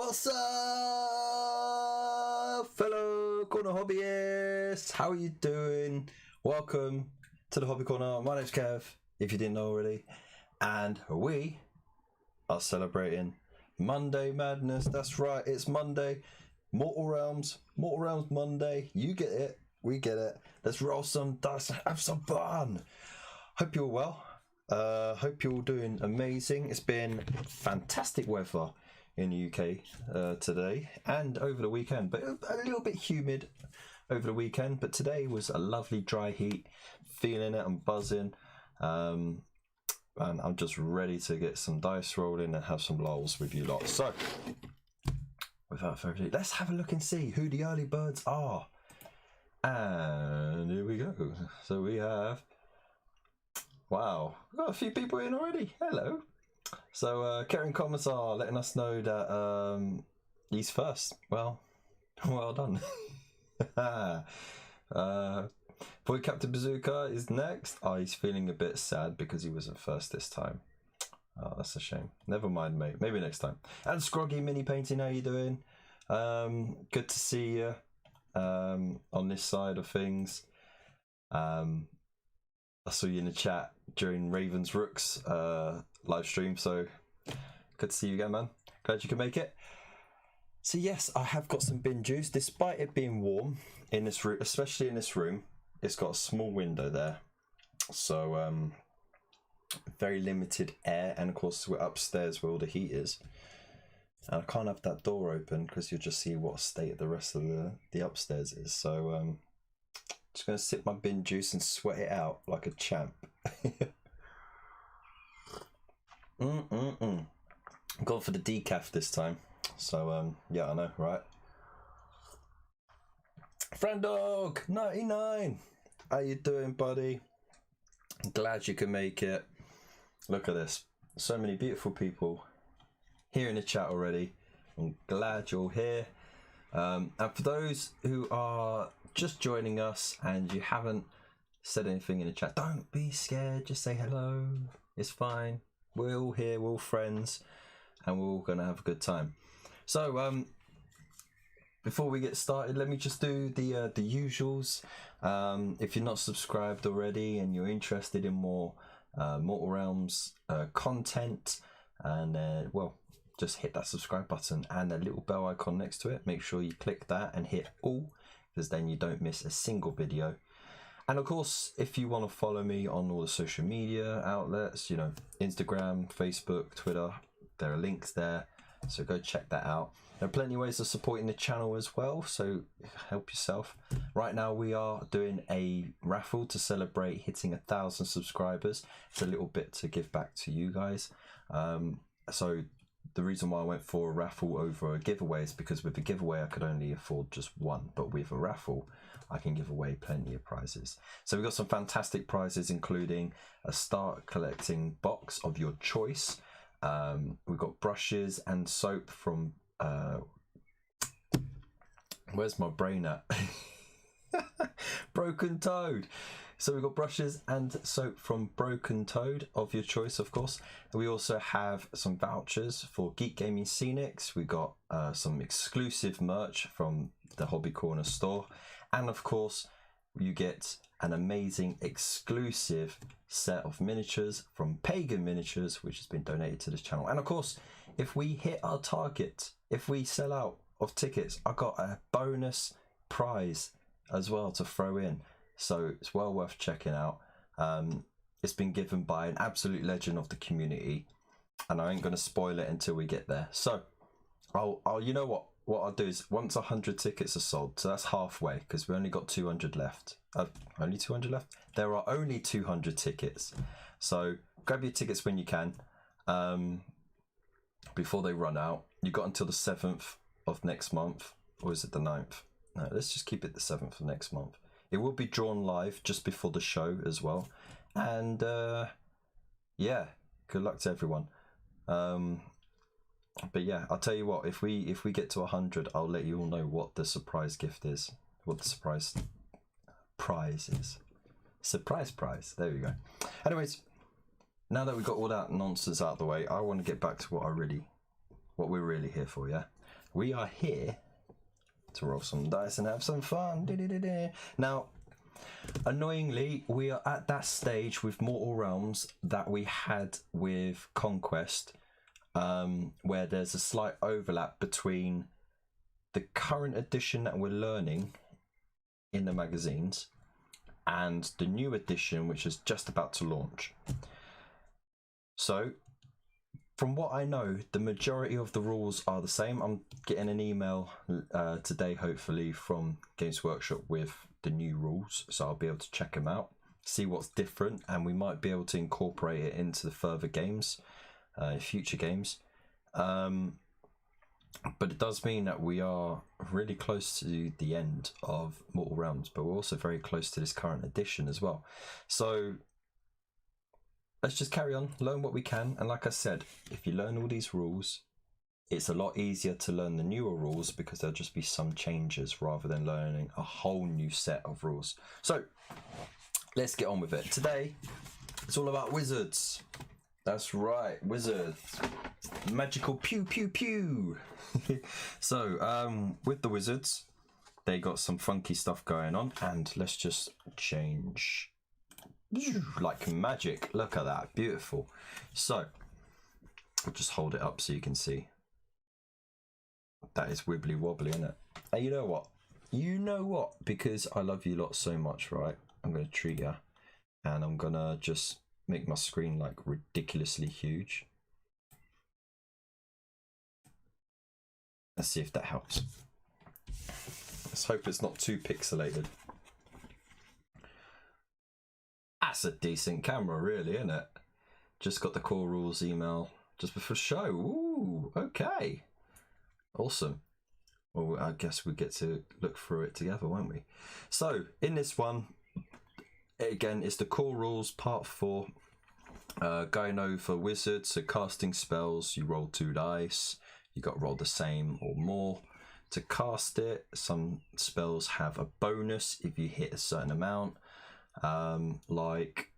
What's up, fellow corner hobbyists? How are you doing? Welcome to the Hobby Corner. My name's Kev, if you didn't know already, and we are celebrating Monday Madness. That's right, it's Monday. Mortal Realms Monday. You get it, we get it. Let's roll some dice and have some fun. Hope you're well. Hope you're all doing amazing. It's been fantastic weather in the UK today and over the weekend, but a little bit humid over the weekend. But today was a lovely dry heat, feeling it and buzzing, and I'm just ready to get some dice rolling and have some lols with you lot. So without further ado, let's have a look and see who the early birds are. And here we go. So we have, wow, we've got a few people in already. Hello. So Karen Commissar letting us know that he's first. Well done. Boy Captain Bazooka is next. Oh, he's feeling a bit sad because he wasn't first this time. Oh, that's a shame. Never mind, mate. Maybe next time. And Scroggy Mini Painting, how you doing? Good to see you on this side of things. I saw you in the chat during Ravens Rooks live stream, so good to see you again, man. Glad you can make it. So yes, I have got some bin juice, despite it being warm in this room, especially in this room. It's got a small window there, so very limited air, and of course we're upstairs where all the heat is. And I can't have that door open because you'll just see what state the rest of the upstairs is. So just gonna sip my bin juice and sweat it out like a champ. I'm going for the decaf this time. So yeah, I know, right? Friend Dog 99, how you doing, buddy? Glad you can make it. Look at this, so many beautiful people here in the chat already. I'm glad you're here. And for those who are just joining us and you haven't said anything in the chat, don't be scared, just say hello. It's fine. We're all here, we're all friends, and we're all gonna have a good time. So before we get started, let me just do the usuals. If you're not subscribed already and you're interested in more Mortal Realms content, and well, just hit that subscribe button and the little bell icon next to it. Make sure you click that and hit all, because then you don't miss a single video. And of course, if you want to follow me on all the social media outlets, you know, Instagram, Facebook, Twitter, there are links there, so go check that out. There are plenty of ways of supporting the channel as well, so help yourself. Right now we are doing a raffle to celebrate hitting 1,000 subscribers. It's a little bit to give back to you guys. So the reason why I went for a raffle over a giveaway is because with a giveaway I could only afford just one, but with a raffle I can give away plenty of prizes. So we've got some fantastic prizes, including a start collecting box of your choice. We've got brushes and soap from where's my brain at? Broken Toad. So we've got brushes and soap from Broken Toad of your choice, of course. And we also have some vouchers for Geek Gaming Scenics. We got some exclusive merch from the Hobby Corner store. And of course, you get an amazing exclusive set of miniatures from Pagan Miniatures, which has been donated to this channel. And of course, if we hit our target, if we sell out of tickets, I got a bonus prize as well to throw in. So it's well worth checking out. It's been given by an absolute legend of the community, and I ain't going to spoil it until we get there. So I'll you know what I'll do is, once 100 tickets are sold, so that's halfway, because we only got 200 left. Only 200 left? There are only 200 tickets. So grab your tickets when you can, before they run out. You got until the 7th of next month, or is it the 9th? No, let's just keep it the 7th of next month. It will be drawn live just before the show as well. And yeah, good luck to everyone. But yeah, I'll tell you what, if we get to 100, I'll let you all know what the surprise gift is, what the surprise prize is. Surprise prize, there we go. Anyways, now that we've got all that nonsense out of the way, I want to get back to what we're really here for, yeah? we are here to roll some dice and have some fun. Now, annoyingly, we are at that stage with Mortal Realms that we had with Conquest, where there's a slight overlap between the current edition that we're learning in the magazines and the new edition, which is just about to launch. So, from what I know, the majority of the rules are the same. I'm getting an email today, hopefully, from Games Workshop with the new rules, so I'll be able to check them out, see what's different, and we might be able to incorporate it into the further games, future games. But it does mean that we are really close to the end of Mortal Realms, but we're also very close to this current edition as well. So let's just carry on, learn what we can, and like I said, if you learn all these rules, it's a lot easier to learn the newer rules because there'll just be some changes rather than learning a whole new set of rules. So let's get on with it. Today, it's all about wizards. That's right, wizards. Magical pew pew pew. So, with the wizards, they got some funky stuff going on, and let's just change like magic. Look at that, beautiful. So, I'll just hold it up so you can see. That is wibbly wobbly, isn't it? And you know what? You know what? Because I love you lot so much, right? I'm going to treat you, and I'm going to just make my screen like ridiculously huge. Let's see if that helps. Let's hope it's not too pixelated. That's a decent camera, really, isn't it? Just got the core rules email just before show. Ooh, okay. Awesome. Well, I guess we get to look through it together, won't we? So, in this one, again, it's the core rules, part 4. Going over wizards, so casting spells, you roll 2 dice. You got to roll the same or more to cast it. Some spells have a bonus if you hit a certain amount. Like,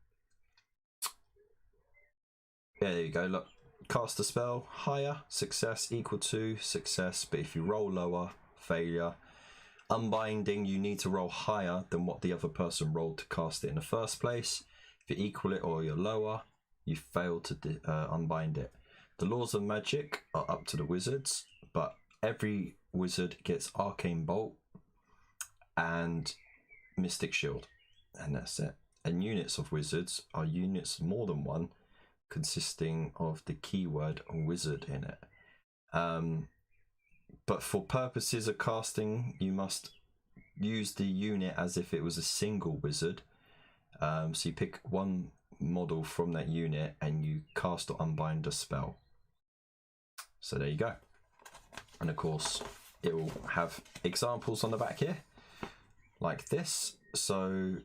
yeah, there you go. Look, cast a spell, higher, success, equal to success. But if you roll lower, failure. Unbinding, you need to roll higher than what the other person rolled to cast it in the first place. If you equal it or you're lower, you fail to unbind it. The laws of magic are up to the wizards, but every wizard gets Arcane Bolt and Mystic Shield, and that's it. And units of wizards are units more than one, consisting of the keyword wizard in it. But for purposes of casting, you must use the unit as if it was a single wizard. So you pick one model from that unit and you cast or unbind a spell. So there you go. And of course, it will have examples on the back here, like this. So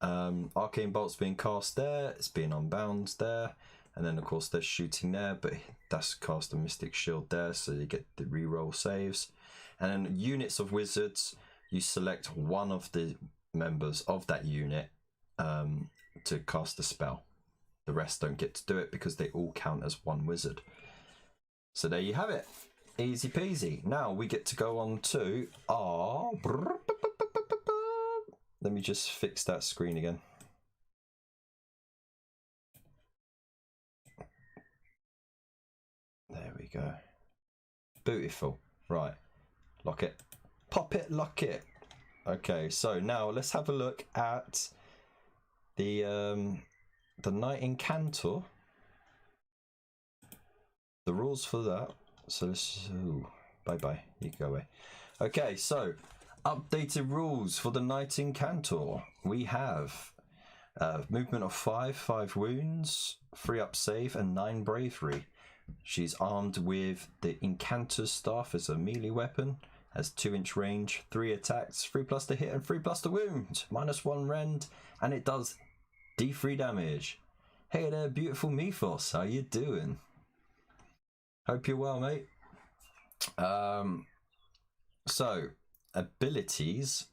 Arcane Bolt's being cast there, it's being unbound there, and then of course there's shooting there, but that's cast a Mystic Shield there, so you get the reroll saves. And then units of wizards, you select one of the members of that unit to cast a spell. The rest don't get to do it because they all count as one wizard. So there you have it. Easy peasy. Now we get to go on to our... Let me just fix that screen again. There we go. Beautiful. Right. Lock it. Pop it, lock it. Okay, so now let's have a look at the KNIGHT-INCANTOR. The rules for that. So let's... Ooh, bye-bye. You can go away. Okay, so updated rules for the KNIGHT-INCANTOR. We have movement of 5 wounds, 3 up save, and 9 bravery. She's armed with the Incantor's staff as a melee weapon, has 2-inch range, 3 attacks, 3+ to hit and 3+ to wound, -1 rend, and it does D3 damage. Hey there, beautiful Mythos, how you doing? Hope you're well, mate. So abilities,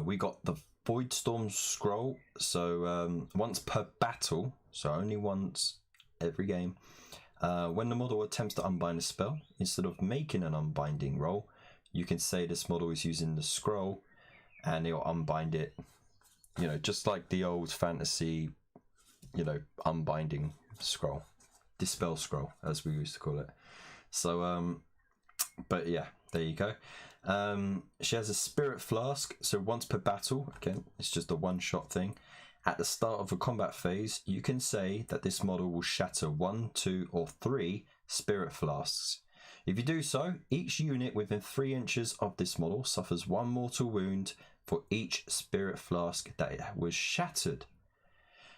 we got the Voidstorm Scroll, so once per battle, so only once every game, When the model attempts to unbind a spell, instead of making an unbinding roll, you can say this model is using the scroll and it'll unbind it, you know, just like the old fantasy, you know, unbinding scroll, dispel scroll, as we used to call it. So, but yeah, there you go. She has a spirit flask, so once per battle, again, it's just a one-shot thing. At the start of a combat phase, you can say that this model will shatter 1, 2, or 3 spirit flasks. If you do so, each unit within 3 inches of this model suffers 1 mortal wound for each spirit flask that was shattered.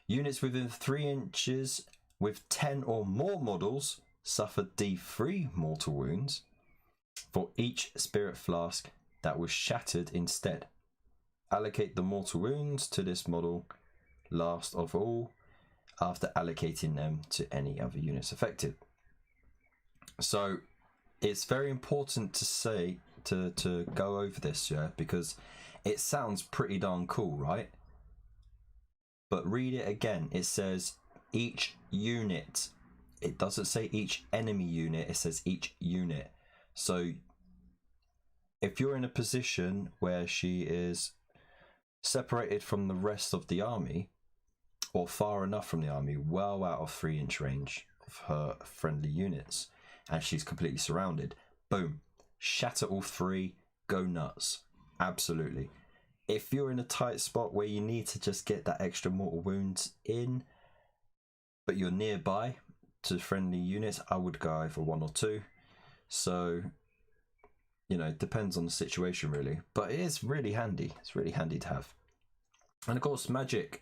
Units within 3 inches with 10 or more models suffer D3 mortal wounds for each spirit flask that was shattered instead. Allocate the mortal wounds to this model last of all after allocating them to any other units affected. So it's very important to say to go over this, yeah, because it sounds pretty darn cool, right? But read it again. It says each unit. It doesn't say each enemy unit, it says each unit. So if you're in a position where she is separated from the rest of the army, or far enough from the army, well out of 3-inch range of her friendly units, and she's completely surrounded, boom, shatter all 3, go nuts. Absolutely. If you're in a tight spot where you need to just get that extra mortal wounds in, but you're nearby to friendly units, I would go either 1 or 2. So, you know, it depends on the situation really, but it is really handy. It's really handy to have. And of course, magic.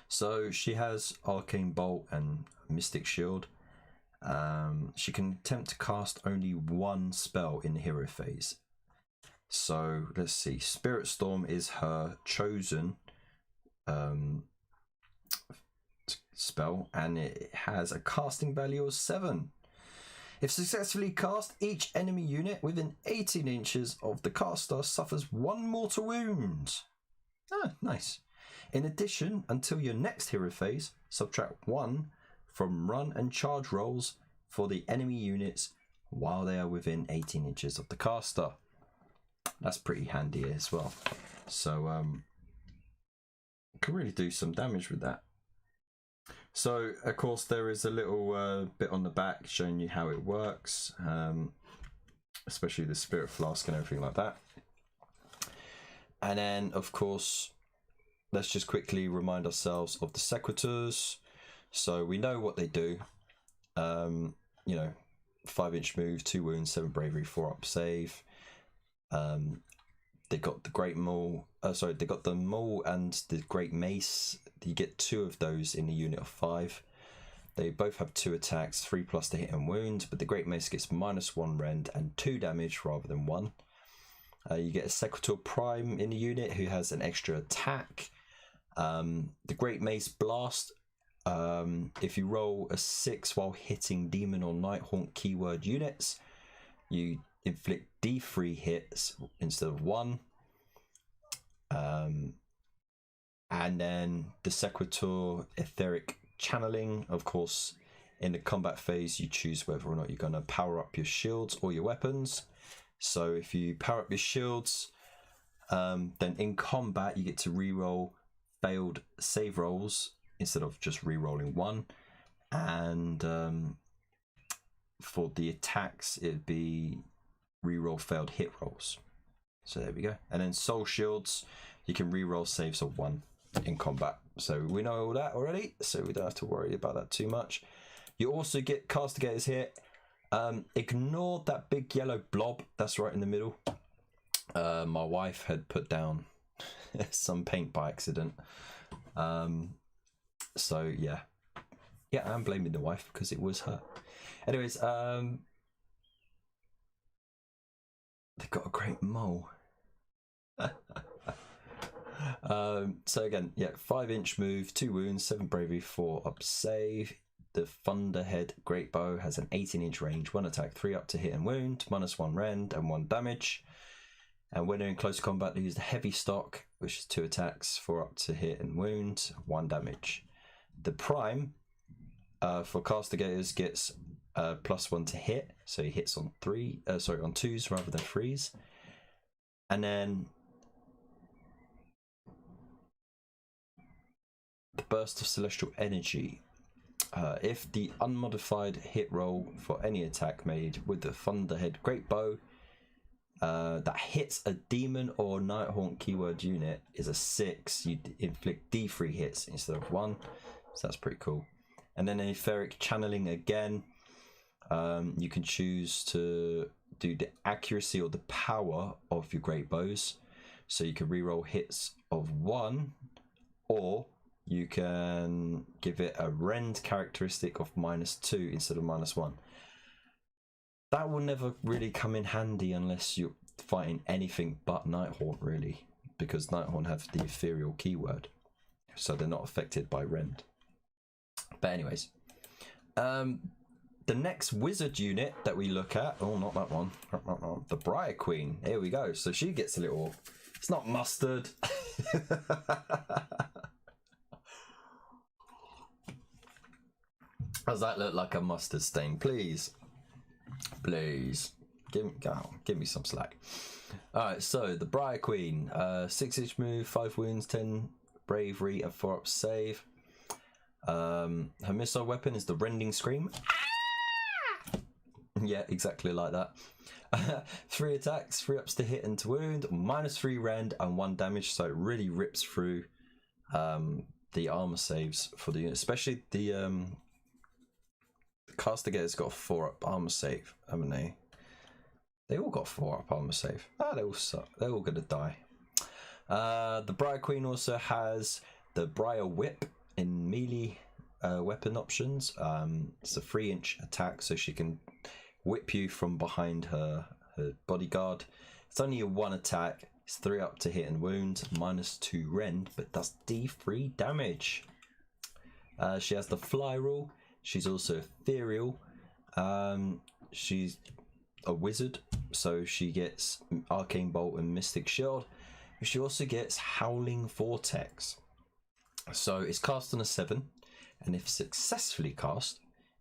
So she has Arcane Bolt and Mystic Shield. She can attempt to cast only 1 spell in the hero phase. So let's see, Spirit Storm is her chosen spell, and it has a casting value of 7. If successfully cast, each enemy unit within 18 inches of the caster suffers 1 mortal wound. Ah, nice. In addition, until your next hero phase, subtract 1 from run and charge rolls for the enemy units while they are within 18 inches of the caster. That's pretty handy as well. So can really do some damage with that. So of course there is a little bit on the back showing you how it works, especially the spirit flask and everything like that. And then of course, let's just quickly remind ourselves of the Sequitors. So we know what they do. You know, 5-inch move, 2 wounds, 7 bravery, 4 up save. They got the great maul. They got the maul and the great mace. You get 2 of those in a unit of 5. They both have 2 attacks, 3+ to hit and wound, but the great mace gets -1 rend and 2 damage rather than 1. You get a Sequitor Prime in the unit who has an extra attack. The great mace blast. If you roll a 6 while hitting demon or nighthaunt keyword units, you inflict D3 hits instead of 1. And then the Sequitor Etheric Channeling. Of course, in the combat phase, you choose whether or not you're going to power up your shields or your weapons. So if you power up your shields, then in combat you get to reroll failed save rolls instead of just re-rolling 1. And for the attacks, it'd be reroll failed hit rolls. So there we go. And then soul shields, you can reroll saves of 1 in combat. So we know all that already, so we don't have to worry about that too much. You also get castigators here. Ignore that big yellow blob that's right in the middle. My wife had put down some paint by accident. So yeah, I'm blaming the wife because it was her. Anyways, they've got a great mole. So again, 5-inch move, 2 wounds, 7 bravery, 4 up save. The Thunderhead Great Bow has an 18-inch range, 1 attack, 3 up to hit and wound, -1 rend and 1 damage. And when they're in close combat, they use the Heavy Stock, which is 2 attacks, 4 up to hit and wound, 1 damage. The Prime for castigators gets +1 to hit, so he hits on on 2s rather than 3s. And then the burst of celestial energy. If the unmodified hit roll for any attack made with the Thunderhead Great Bow that hits a demon or Nighthaunt keyword unit is a 6, you inflict D3 hits instead of 1, so that's pretty cool. And then etheric channeling again. You can choose to do the accuracy or the power of your great bows, so you can reroll hits of 1, or you can give it a rend characteristic of -2 instead of -1. That will never really come in handy unless you're fighting anything but Nighthaunt, really, because Nighthaunt have the ethereal keyword, so they're not affected by rend. But anyways, the next wizard unit that we look at, oh, not that one, the BRIAR Queen. Here we go. So she gets a little, it's not mustard. Does that look like a mustard stain? Please, please, give me some slack. All right, so the BRIAR Queen, 6-inch move, 5 wounds, 10 bravery, and 4-up save. Her missile weapon is the rending scream. Yeah, exactly like that. 3 attacks, 3 ups to hit and to wound, -3 rend and 1 damage, so it really rips through the armor saves for the unit, especially the Castigator's got a 4-up armor save, haven't they? They all got 4-up armor save. Ah, they all suck. They're all gonna die. The BRIAR Queen also has the BRIAR Whip in melee weapon options. It's a 3-inch attack, so she can whip you from behind her bodyguard. It's only a 1 attack. It's 3 up to hit and wound, -2 rend, but does D3 damage. She has the fly rule. She's also ethereal. She's a wizard, so she gets Arcane Bolt and Mystic Shield. She also gets Howling Vortex. So it's cast on a 7, and if successfully cast,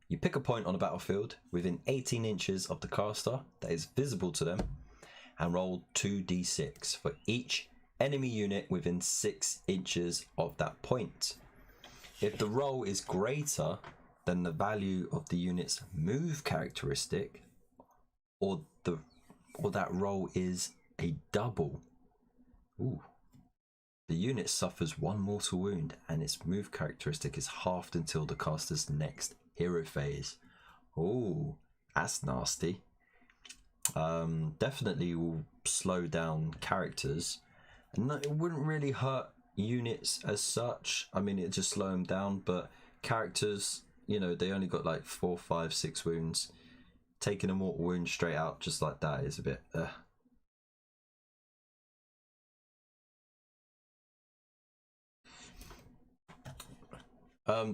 you pick a point on the battlefield within 18 inches of the caster that is visible to them, and roll 2d6 for each enemy unit within 6 inches of that point. If the roll is greater than the value of the unit's move characteristic, or that roll is a double, the unit suffers 1 mortal wound, and its move characteristic is halved until the caster's next hero phase. Oh, that's nasty. Definitely will slow down characters, and it wouldn't really hurt units as such. I mean, it'd just slow them down, but characters, you know, they only got like 4, 5, 6 wounds. Taking a mortal wound straight out just like that is a bit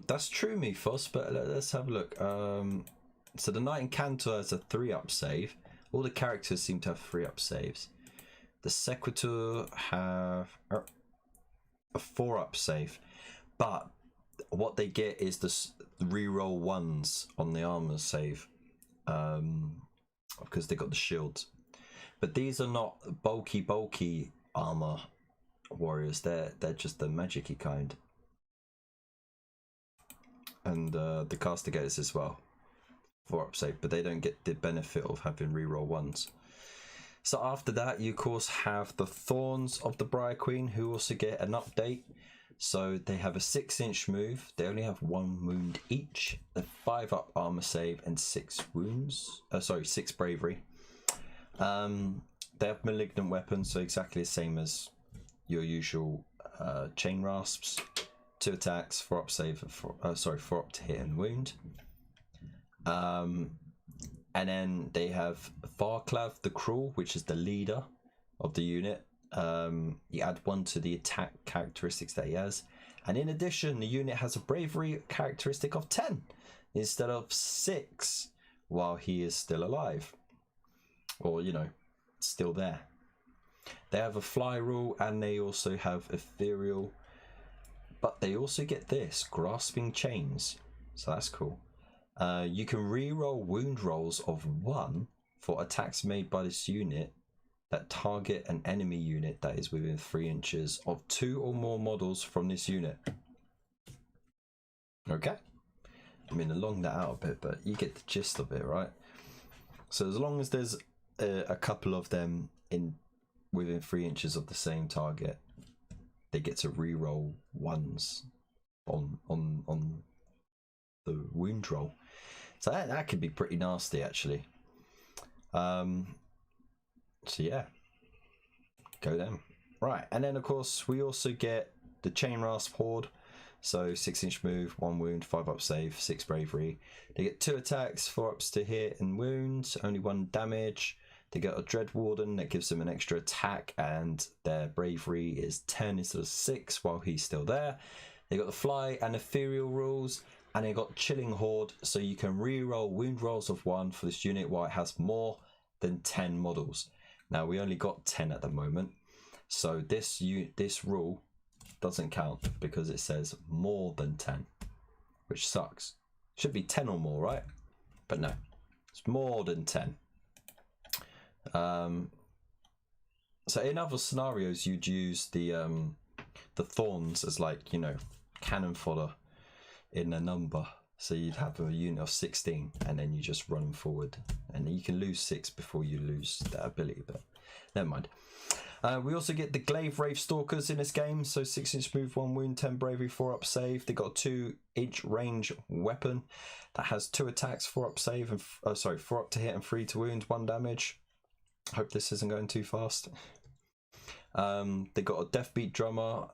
That's true, Mythos, but let's have a look. So the KNIGHT-INCANTOR has a 3-up save. All the characters seem to have 3-up saves. The Sequitur have a 4-up save, but what they get is the reroll 1s on the armor save, because they got the shields. But these are not bulky armor warriors. They're just the magic-y kind. And the Castigators as well, 4-up save, but they don't get the benefit of having reroll 1s. So after that, you of course have the Thorns of the BRIAR Queen, who also get an update. So they have a 6-inch move. They only have 1 wound each, a 5-up armor save, and 6 wounds. 6 bravery. They have malignant weapons, so exactly the same as your usual CHAINRASPs. 2 attacks, 4-up save, 4-up to hit and wound. And then they have Tharklav the Cruel, which is the leader of the unit. You add 1 to the attack characteristics that he has, and in addition, the unit has a bravery characteristic of 10 instead of 6 while he is still alive, or, you know, still there. They have a fly rule, and they also have ethereal, but they also get this, grasping chains, so that's cool. You can reroll wound rolls of 1 for attacks made by this unit that target an enemy unit that is within 3 inches of 2 or more models from this unit. Okay. I mean, I long that out a bit, but you get the gist of it, right? So as long as there's a couple of them within 3 inches of the same target, they get to reroll 1s on the wound roll. So that could be pretty nasty, actually. So yeah, go them. Right, and then of course we also get the CHAINRASP HORDE. So 6-inch move, 1 wound, 5 up save, 6 bravery. They get 2 attacks, 4 ups to hit and wounds, only 1 damage. They get a Dread Warden that gives them an extra attack, and their bravery is 10 instead of 6 while he's still there. They got the fly and ethereal rules, and they got Chilling Horde, so you can reroll wound rolls of 1 for this unit while it has more than 10 models. Now we only got 10 at the moment, so this rule doesn't count because it says more than 10, which sucks. Should be 10 or more, right? But no, it's more than 10. So in other scenarios, you'd use the thorns as, like, you know, cannon fodder in a number. So you'd have a unit of 16 and then you just run them forward, and you can lose 6 before you lose that ability, but never mind. We also get the GLAIVEWRAITH Stalkers in this game. So 6-inch move, 1 wound, 10 bravery, 4 up save. They got a 2-inch range weapon that has 2 attacks, 4 up save, and 4 up to hit and 3 to wound, 1 damage. Hope this isn't going too fast. They got a Deathbeat Drummer,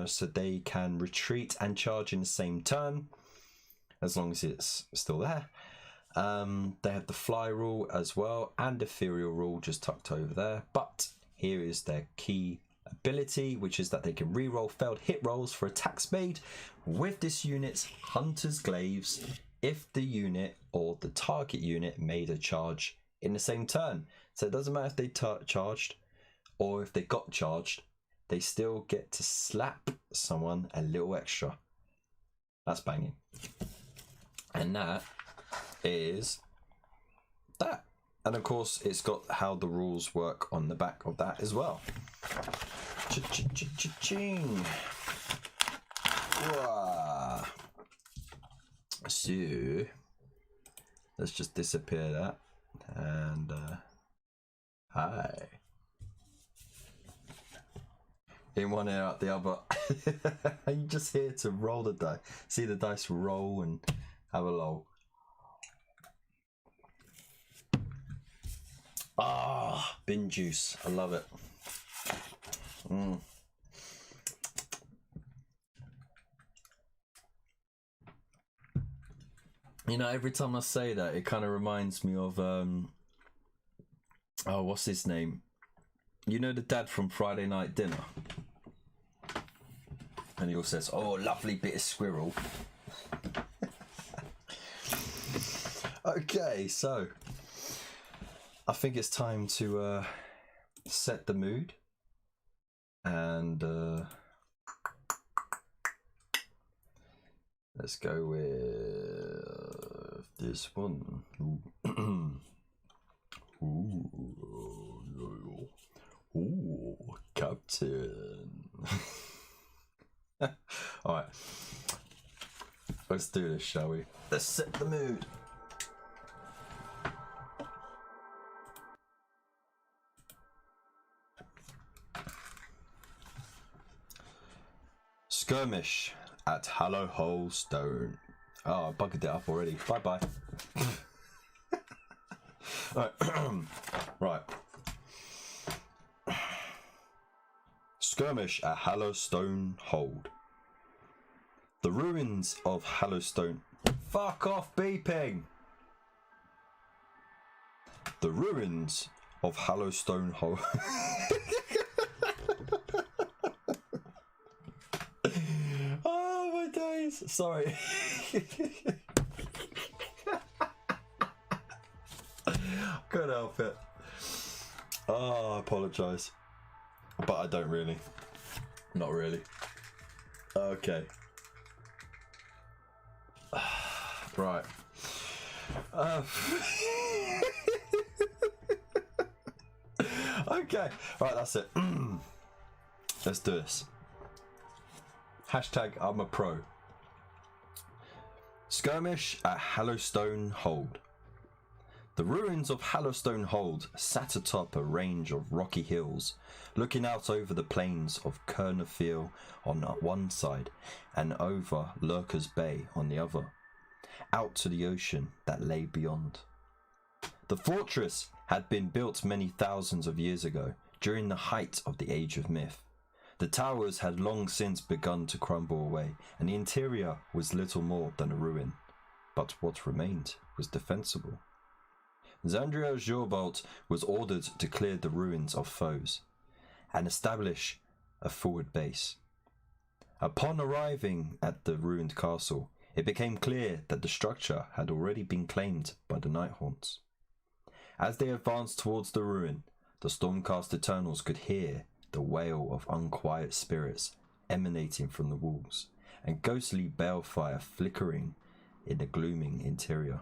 so they can retreat and charge in the same turn, as long as it's still there. They have the fly rule as well, and ethereal rule just tucked over there. But here is their key ability, which is that they can reroll failed hit rolls for attacks made with this unit's Hunter's Glaives if the unit or the target unit made a charge in the same turn. So it doesn't matter if they charged or if they got charged, they still get to slap someone a little extra. That's banging. And that is that. And of course, it's got how the rules work on the back of that as well. Cha-cha-cha-cha-ching. So let's just disappear that. And hi. In one ear, out the other. Are you just here to roll the dice? See the dice roll and have a lol. Ah, bin juice. I love it. You know, every time I say that, it kind of reminds me of oh, what's his name? You know, the dad from Friday Night Dinner. And he all says, "Oh, lovely bit of squirrel." Okay, so I think it's time to set the mood, and let's go with this one. Ooh, Captain. All right, let's do this, shall we? Let's set the mood. Skirmish at Hallowstone. Oh, I bugged it up already. Bye bye. Right. Right. Skirmish at Hallowstone hold. The ruins of Hallowstone. Fuck off beeping. The ruins of Hallowstone hold. Oh my days. Sorry. Couldn't help it. Oh, I apologise. But I don't really. Not really. Okay. Right. Okay, right, that's it. Let's do this. Hashtag I'm a pro. Skirmish at Hallowstone Hold. The ruins of Hallowstone Hold sat atop a range of rocky hills, looking out over the plains of Kernafil on one side and over Lurker's Bay on the other, out to the ocean that lay beyond. The fortress had been built many thousands of years ago, during the height of the Age of Myth. The towers had long since begun to crumble away, and the interior was little more than a ruin. But what remained was defensible. Zandria Jorbolt was ordered to clear the ruins of foes and establish a forward base. Upon arriving at the ruined castle, it became clear that the structure had already been claimed by the Nighthaunts. As they advanced towards the ruin, the Stormcast Eternals could hear the wail of unquiet spirits emanating from the walls, and ghostly balefire flickering in the glooming interior.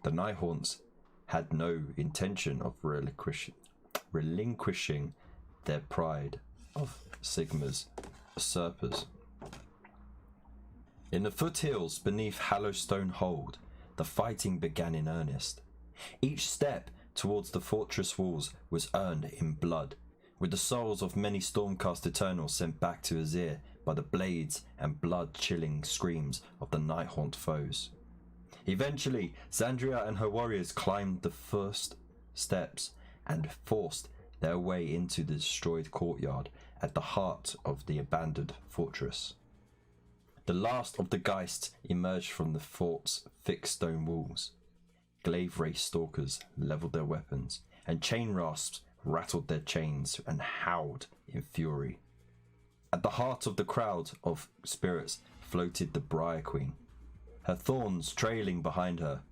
The Nighthaunts had no intention of relinquishing their pride of Sigmar's usurpers. In the foothills beneath Hallowstone Hold, the fighting began in earnest. Each step towards the fortress walls was earned in blood, with the souls of many Stormcast Eternals sent back to Azir by the blades and blood-chilling screams of the Nighthaunt foes. Eventually, Zandria and her warriors climbed the first steps and forced their way into the destroyed courtyard at the heart of the abandoned fortress. The last of the Geists emerged from the fort's thick stone walls. GLAIVEWRAITH stalkers leveled their weapons, and CHAINRASPs rattled their chains and howled in fury. At the heart of the crowd of spirits floated the BRIAR Queen, her thorns trailing behind her.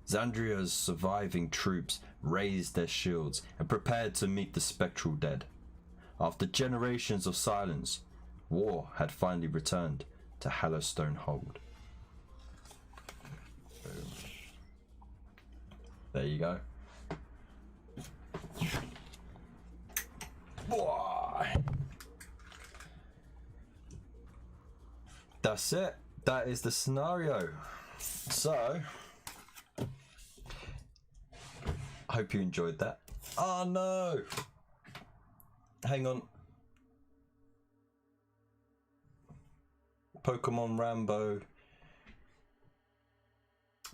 Zandria's surviving troops raised their shields and prepared to meet the spectral dead. After generations of silence, war had finally returned to Hallowstone Hold. Boom. There you go. Boy. That's it. That is the scenario. So, I hope you enjoyed that. Oh no! Hang on. Pokemon Rambo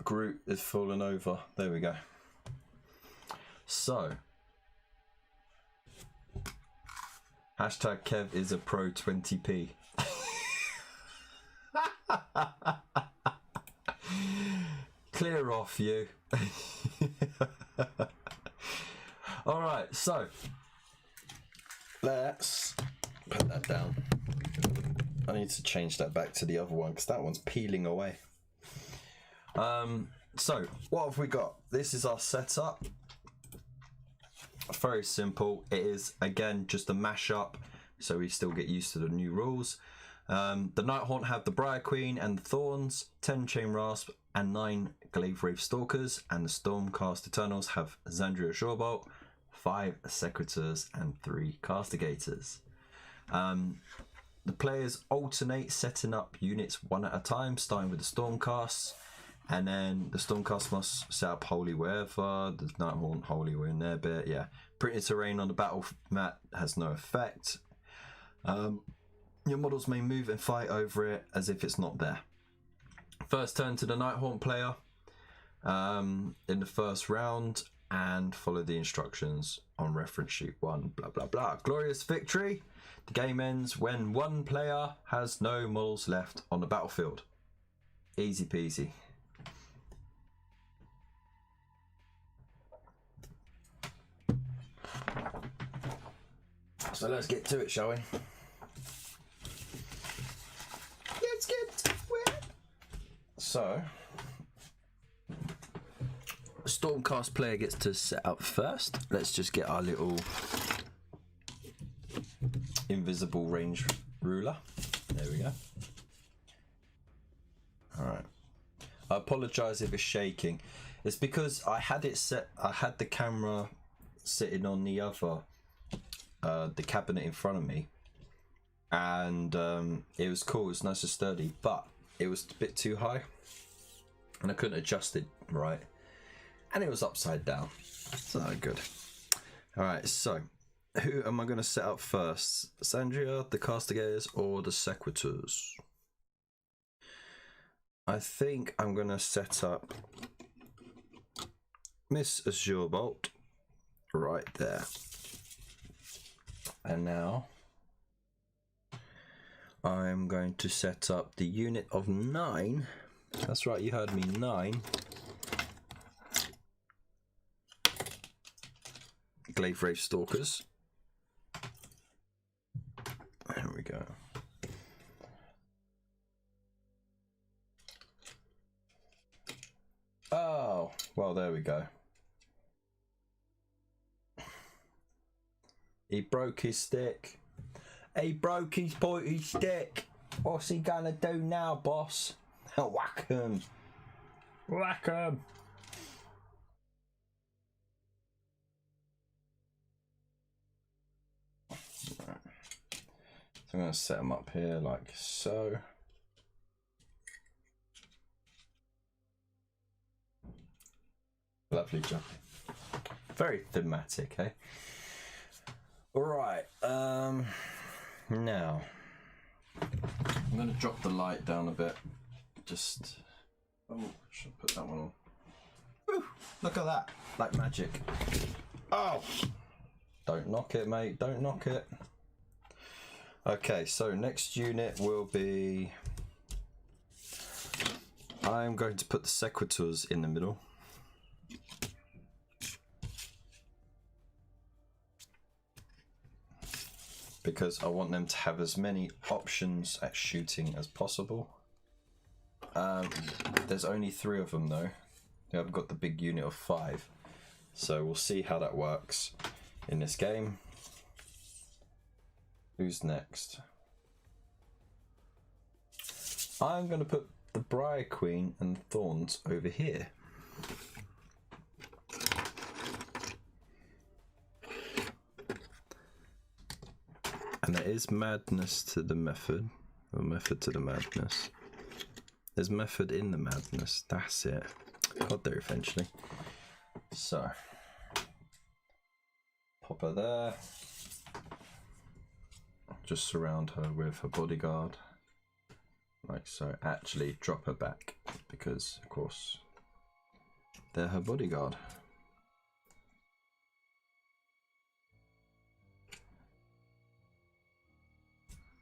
Groot is fallen over. There we go. So, hashtag Kev is a pro 20p. Clear off, you. Alright, so let's put that down. I need to change that back to the other one because that one's peeling away. So what have we got? This is our setup. Very simple. It is again just a mashup, so we still get used to the new rules. The Nighthaunt have the BRIAR Queen and the Thorns, 10 CHAINRASP and 9 GLAIVEWRAITH Stalkers, and the Stormcast Eternals have Zandria Jorbolt, 5 Secretors and 3 Castigators. The players alternate setting up units one at a time, starting with the Stormcasts, and then the Stormcast must set up Holy wherever, the Nighthaunt Holy were in their bit, yeah. Printed terrain on the battle mat has no effect. Your models may move and fight over it as if it's not there. First turn to the Nighthaunt player in the first round, and follow the instructions on reference sheet 1, blah blah blah. Glorious victory. The game ends when one player has no models left on the battlefield. Easy peasy. So let's get to it, shall we? Let's get to it. So, the Stormcast player gets to set up first. Let's just get our little invisible range ruler. There we go. Alright. I apologise if it's shaking. It's because I had it set. I had the camera sitting on the other, the cabinet in front of me, and it was cool. It was nice and sturdy, but it was a bit too high, and I couldn't adjust it right, and it was upside down. So good. All right, so who am I going to set up first? Sandria, the Castigators, or the Sequitors? I think I'm going to set up Miss Azure Bolt right there. And now I'm going to set up the unit of 9. That's right, you heard me, 9. GLAIVEWRAITH Stalkers. There we go. Oh, well, there we go. He broke his stick. He broke his pointy stick. What's he gonna do now, boss? Whack him. Whack him. Right. So I'm gonna set him up here like so. Lovely job. Very thematic, eh? Alright, now I'm going to drop the light down a bit. Just, oh, should I put that one on? Woo, look at that, like magic. Oh, don't knock it, mate, don't knock it. Okay, so next unit will be, I'm going to put the Sequitors in the middle. Because I want them to have as many options at shooting as possible. There's only 3 of them though. I've got the big unit of 5. So we'll see how that works in this game. Who's next? I'm going to put the BRIAR Queen and THORNS over here. And there is madness to the method, or method to the madness. There's method in the madness, that's it. Got there eventually. So, pop her there. Just surround her with her bodyguard. Like so. Actually, drop her back, because, of course, they're her bodyguard.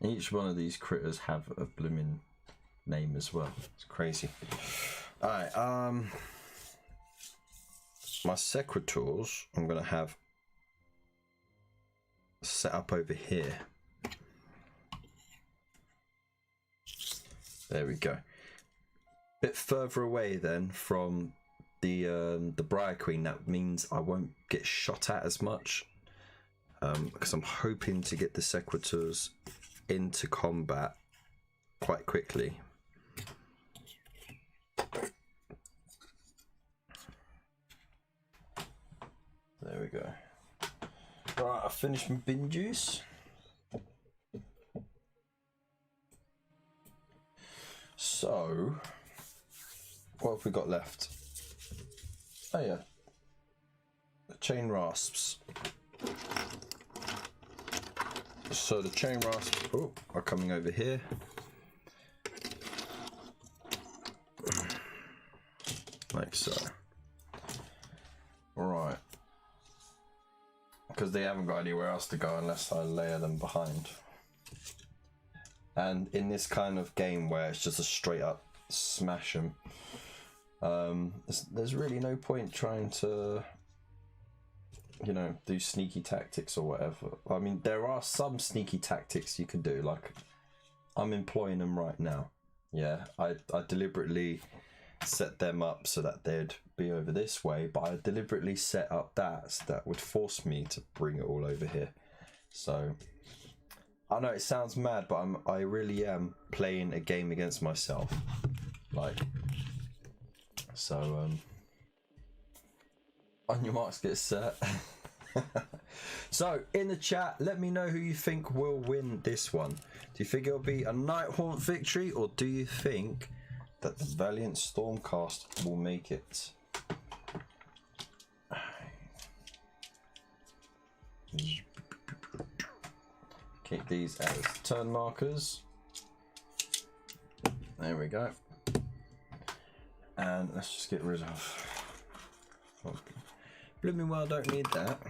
Each one of these critters have a blooming name as well. It's crazy. Alright, my Sequitors I'm gonna have set up over here. There we go. Bit further away then from the BRIAR Queen. That means I won't get shot at as much. Because I'm hoping to get the Sequitors into combat quite quickly. There we go. Right, I finished my bin juice. So, what have we got left? Oh yeah, the CHAINRASPs. So the CHAINRASPs are coming over here. Like so. Alright. Because they haven't got anywhere else to go unless I layer them behind. And in this kind of game where it's just a straight up smash them, there's really no point trying to, you know, do sneaky tactics or whatever. I mean, there are some sneaky tactics you can do, like I'm employing them right now. Yeah, I deliberately set them up so that they'd be over this way, but I deliberately set up that would force me to bring it all over here. So I know it sounds mad, but I really am playing a game against myself. Like, So on your marks, get set. So in the chat, let me know who you think will win this one. Do you think it'll be a Nighthaunt victory, or do you think that the Valiant Stormcast will make it? Keep these as turn markers. There we go. And let's just get rid of. Oh, blooming well, don't need that.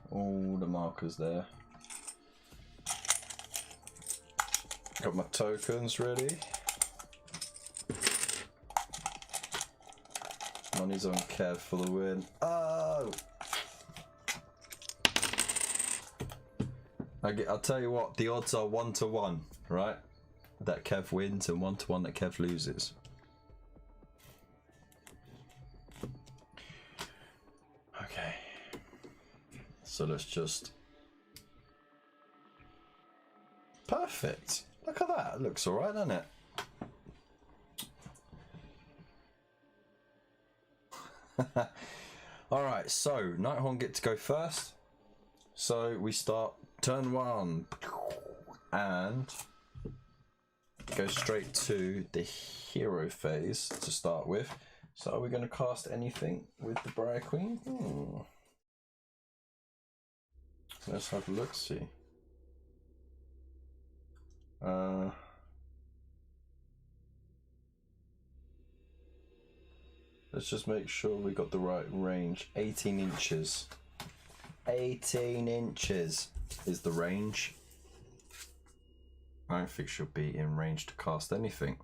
All the markers there. Got my tokens ready. Money's on Kev for the win. Oh! I'll tell you what, the odds are 1 to 1, right? That Kev wins, and 1 to 1 that Kev loses. Okay. So let's just... Perfect! Look at that, it looks alright, doesn't it? Alright, so Nighthaunt get to go first. So we start turn 1 and go straight to the hero phase to start with. So are we going to cast anything with the BRIAR Queen? Let's have a look, see. Let's just make sure we got the right range. 18 inches. 18 inches is the range. I don't think she'll be in range to cast anything.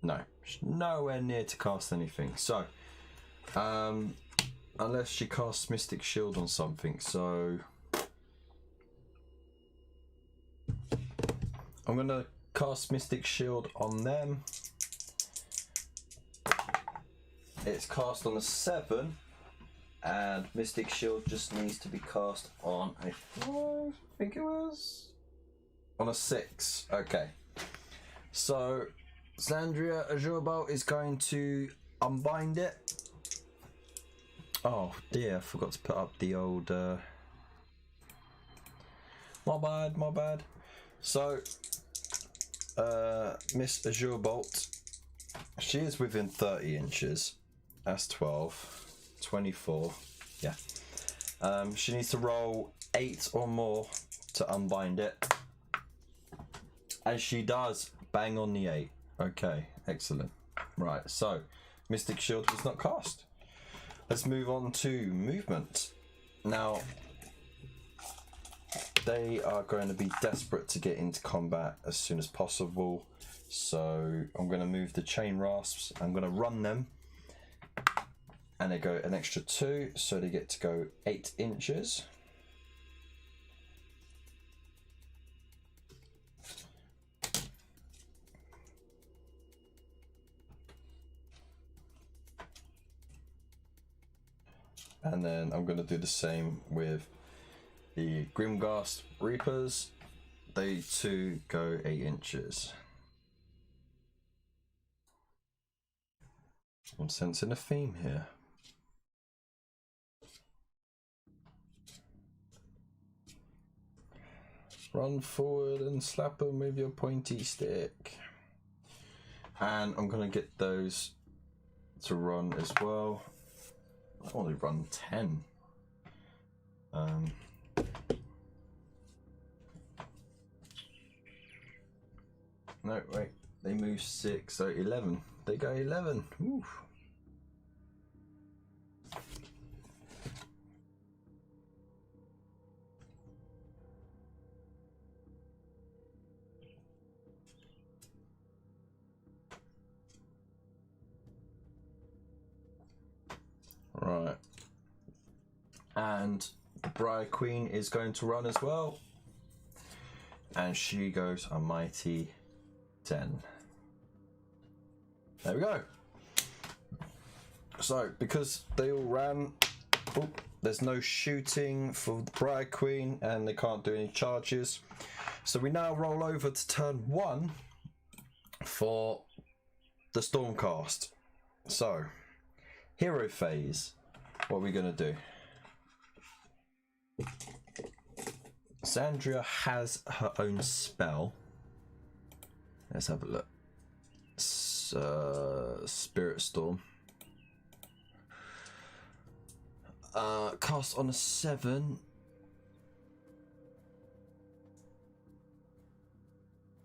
No, she's nowhere near to cast anything. So, unless she casts Mystic Shield on something, so I'm gonna cast Mystic Shield on them. It's cast on a 7, and Mystic Shield just needs to be cast on a 5, I think it was, on a 6. Okay, so Zandria Azure Bolt is going to unbind it. Oh dear, I forgot to put up the old my bad. So Miss Azure Bolt, she is within 30 inches. That's 12, 24, yeah. She needs to roll 8 or more to unbind it. And she does, bang on the 8. Okay, excellent. Right, so Mystic Shield was not cast. Let's move on to movement. Now, they are going to be desperate to get into combat as soon as possible. So I'm going to move the CHAINRASPs. I'm going to run them. And they go an extra 2, so they get to go 8 inches. And then I'm going to do the same with the Grimghast Reapers. They too go 8 inches. I'm sensing a theme here. Run forward and slap them with your pointy stick. And I'm going to get those to run as well. I want to run 10. No, wait. They move 6, so 11. They go 11. Oof. Right, and the BRIAR Queen is going to run as well, and she goes a mighty 10. There we go. So because they all ran, There's no shooting for the Briar Queen, and they can't do any charges. So we now roll over to turn 1 for the Stormcast. So, hero phase. What are we going to do? Sandria has her own spell. Let's have a look. Spirit Storm. Cast on a 7.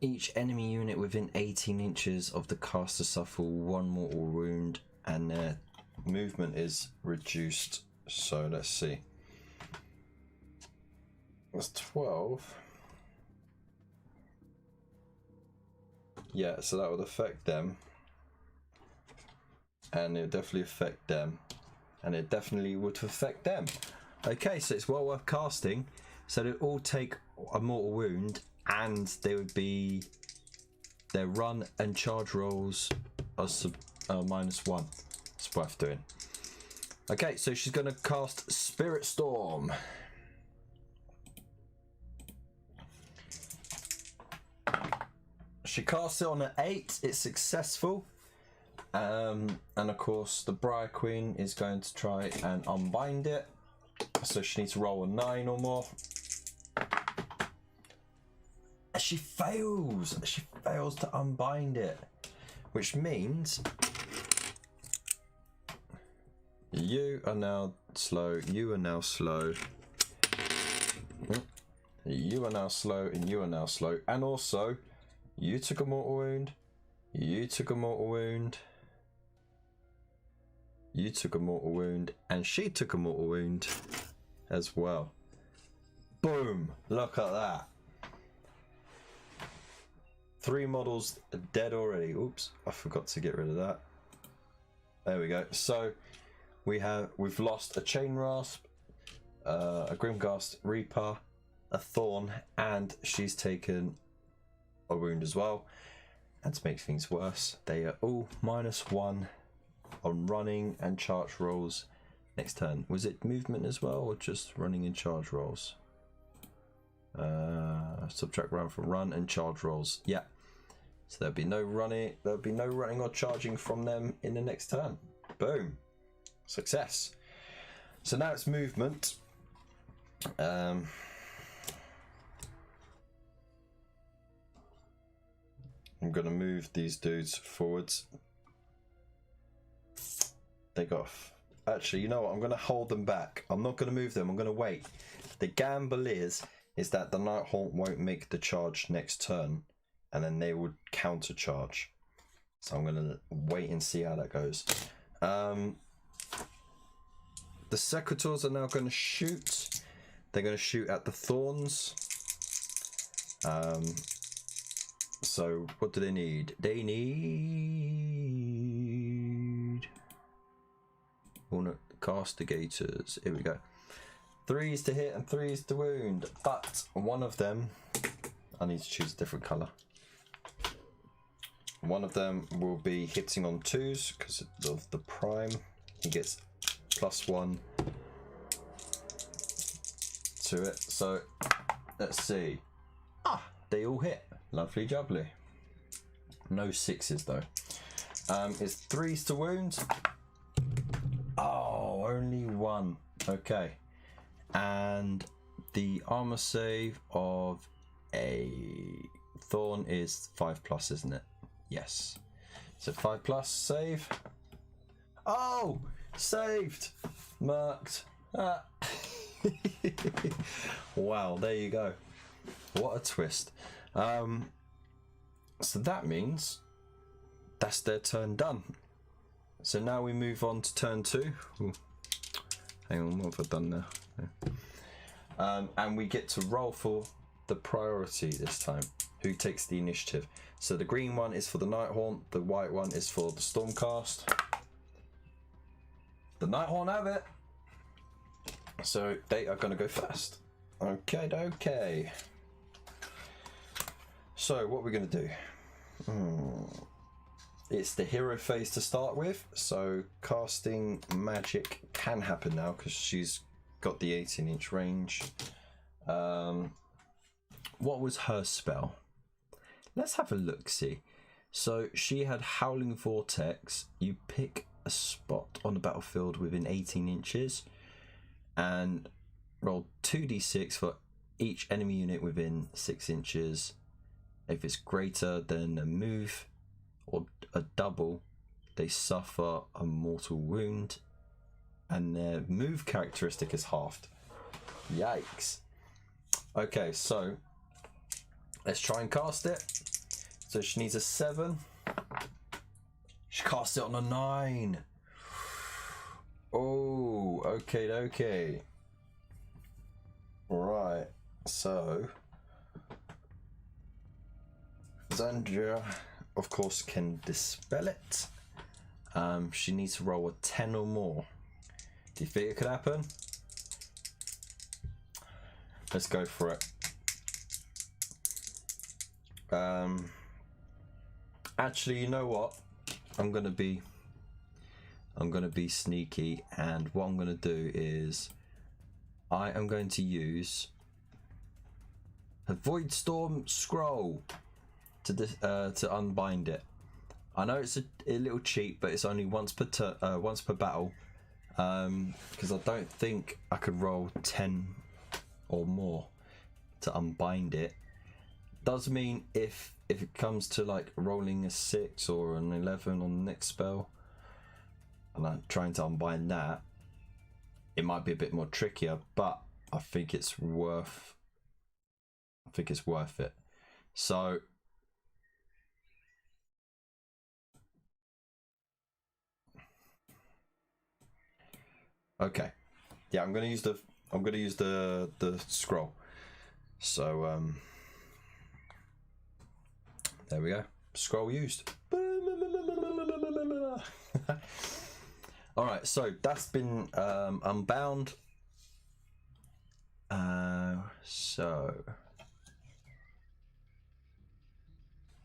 Each enemy unit within 18 inches of the caster suffer 1 mortal wound, and their movement is reduced. So let's see. That's 12. Yeah, so that would affect them. And it would definitely affect them. And it definitely would affect them. Okay, so it's well worth casting. So they'd all take a mortal wound, and they would be their run and charge rolls are -1. It's worth doing. Okay, so she's going to cast Spirit Storm. She casts it on an 8. It's successful. And of course, the Briar Queen is going to try and unbind it. So she needs to roll a 9 or more. She fails. She fails to unbind it, which means you are now slow. You are now slow. You are now slow, and you are now slow. And also, you took a mortal wound. You took a mortal wound. You took a mortal wound, and she took a mortal wound as well. Boom! Look at that. 3 models dead already. Oops, I forgot to get rid of that. There we go. So we've lost a CHAINRASP, a Grimghast Reaper, a Thorn, and she's taken a wound as well. And to make things worse, they are all -1 on running and charge rolls next turn. Was it movement as well, or just running and charge rolls? Subtract run from run and charge rolls. Yeah. So there'll be no running. There'll be no running or charging from them in the next turn. Boom. Success. So now it's movement. I'm gonna move these dudes forwards. They got actually, you know what? I'm gonna hold them back. I'm not gonna move them. I'm gonna wait. The gamble is that the Nighthaunt won't make the charge next turn, and then they would counter charge. So I'm gonna wait and see how that goes. The Secators are now going to shoot. They're going to shoot at the Thorns. So what do they need? They need Castigators. Here we go. 3s to hit and 3s to wound, but one of them, I need to choose a different color. One of them will be hitting on 2s because of the prime. He gets +1 to it. So let's see. They all hit. Lovely jubbly. No 6s though. It's 3s to wound. Oh, only 1. Okay. And the armor save of a Thorn is 5+, isn't it? Yes. So 5+ save. Oh, saved. Marked. Wow, there you go. What a twist. So that means that's their turn done. So now we move on to turn 2. Ooh. Hang on, what have I done now? And we get to roll for the priority this time. Who takes the initiative? So the green one is for the Nighthaunt, the white one is for the Stormcast. The Nighthaunt have it. So they are going to go first. Okay. So what we're going to do? It's the hero phase to start with. So casting magic can happen now because she's got the 18-inch range. What was her spell? Let's have a look, see. So she had Howling Vortex. You pick a spot on the battlefield within 18 inches and roll 2d6 for each enemy unit within 6 inches. If it's greater than a move or a double, they suffer a mortal wound and their move characteristic is halved. Yikes. Okay, so let's try and cast it. So she needs a 7. She cast it on a 9. Oh, okay. Right, so Zandria, of course, can dispel it. She needs to roll a 10 or more. Do you think it could happen? Let's go for it. Actually, you know what? I'm gonna be sneaky, and what I'm gonna do is I am going to use a Void Storm scroll to unbind it. I know it's a little cheap, but it's only once per battle, because I don't think I could roll 10 or more to unbind it. Does mean if it comes to like rolling a 6 or an 11 on the next spell and I'm trying to unbind that, it might be a bit more trickier, but I think it's worth it. So okay, yeah, I'm gonna use the scroll. So there we go. Scroll used. All right, so that's been unbound. So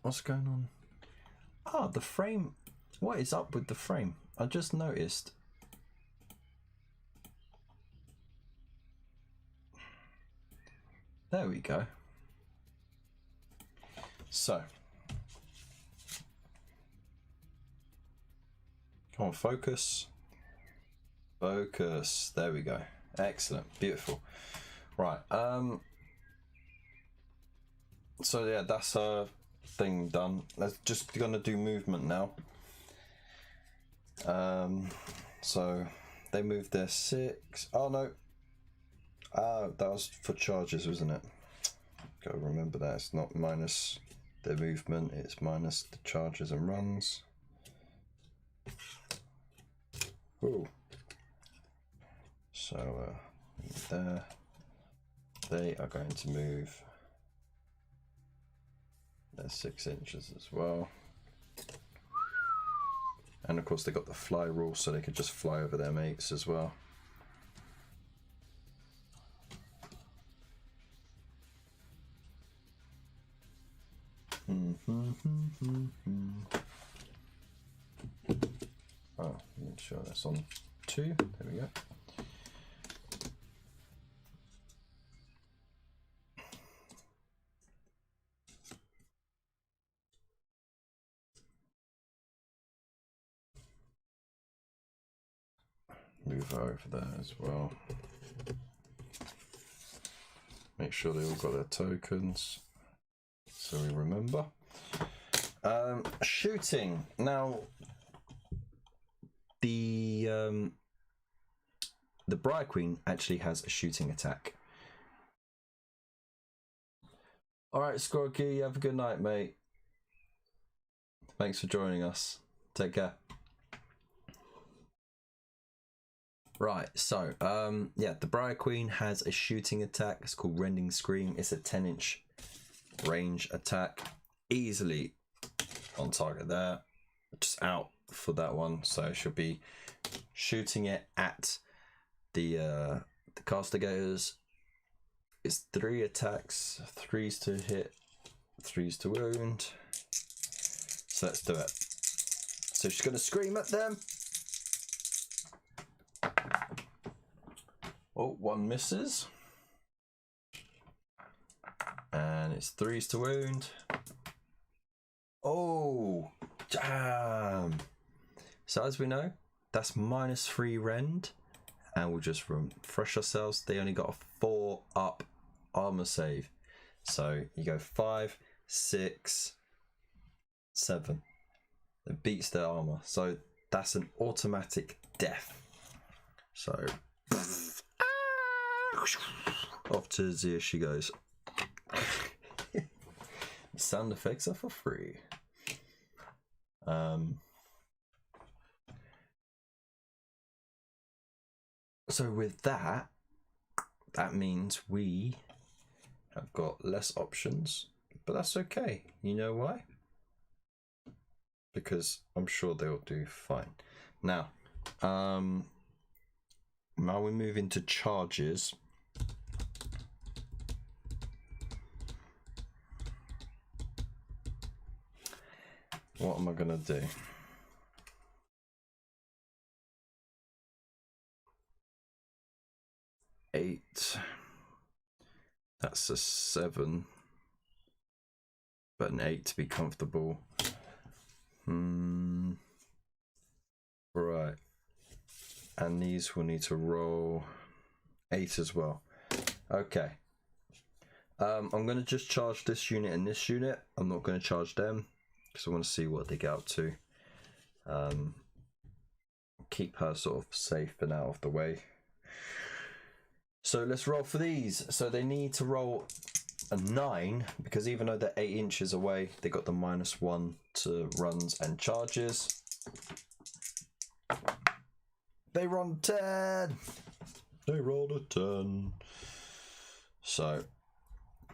what's going on? Ah, the frame. What is up with the frame? I just noticed. There we go. So come on, focus. Focus. There we go. Excellent. Beautiful. Right. So yeah, that's our thing done. Let's just gonna do movement now. So they moved their 6. Oh no. That was for charges, wasn't it? Gotta remember that. It's not minus their movement, it's minus the charges and runs. Ooh. So there. They are going to move their 6 inches as well. And of course they got the fly rule, so they could just fly over their mates as well. Oh, make sure that's on 2. There we go. Move over there as well. Make sure they all got their tokens, so we remember. Shooting. Now, the Briar Queen actually has a shooting attack. All right, Skorky, have a good night, mate. Thanks for joining us. Take care. Right, so yeah, the Briar Queen has a shooting attack. It's called Rending Scream. It's a 10-inch range attack, easily on target there. Just out for that one, so she'll be shooting it at the castigators. It's 3 attacks, 3s to hit, 3s to wound. So let's do it. So she's going to scream at them. Oh, one misses. And it's 3s to wound. Oh, damn. So as we know, that's -3 rend. And we'll just refresh ourselves. They only got a 4 up armor save. So you go 5, 6, 7. It beats their armor. So that's an automatic death. So off to Zia she goes. Sound effects are for free. So with that, that means we have got less options, but that's okay. You know why? Because I'm sure they'll do fine. Now we move into charges. What am I gonna do? Eight. That's a 7. But an 8 to be comfortable. Right. And these will need to roll 8 as well. Okay. I'm going to just charge this unit and this unit. I'm not going to charge them because I want to see what they get up to. Keep her sort of safe and out of the way. So let's roll for these. So they need to roll a 9 because even though they're 8 inches away, they got the -1 to runs and charges. They rolled 10. They rolled a 10. So,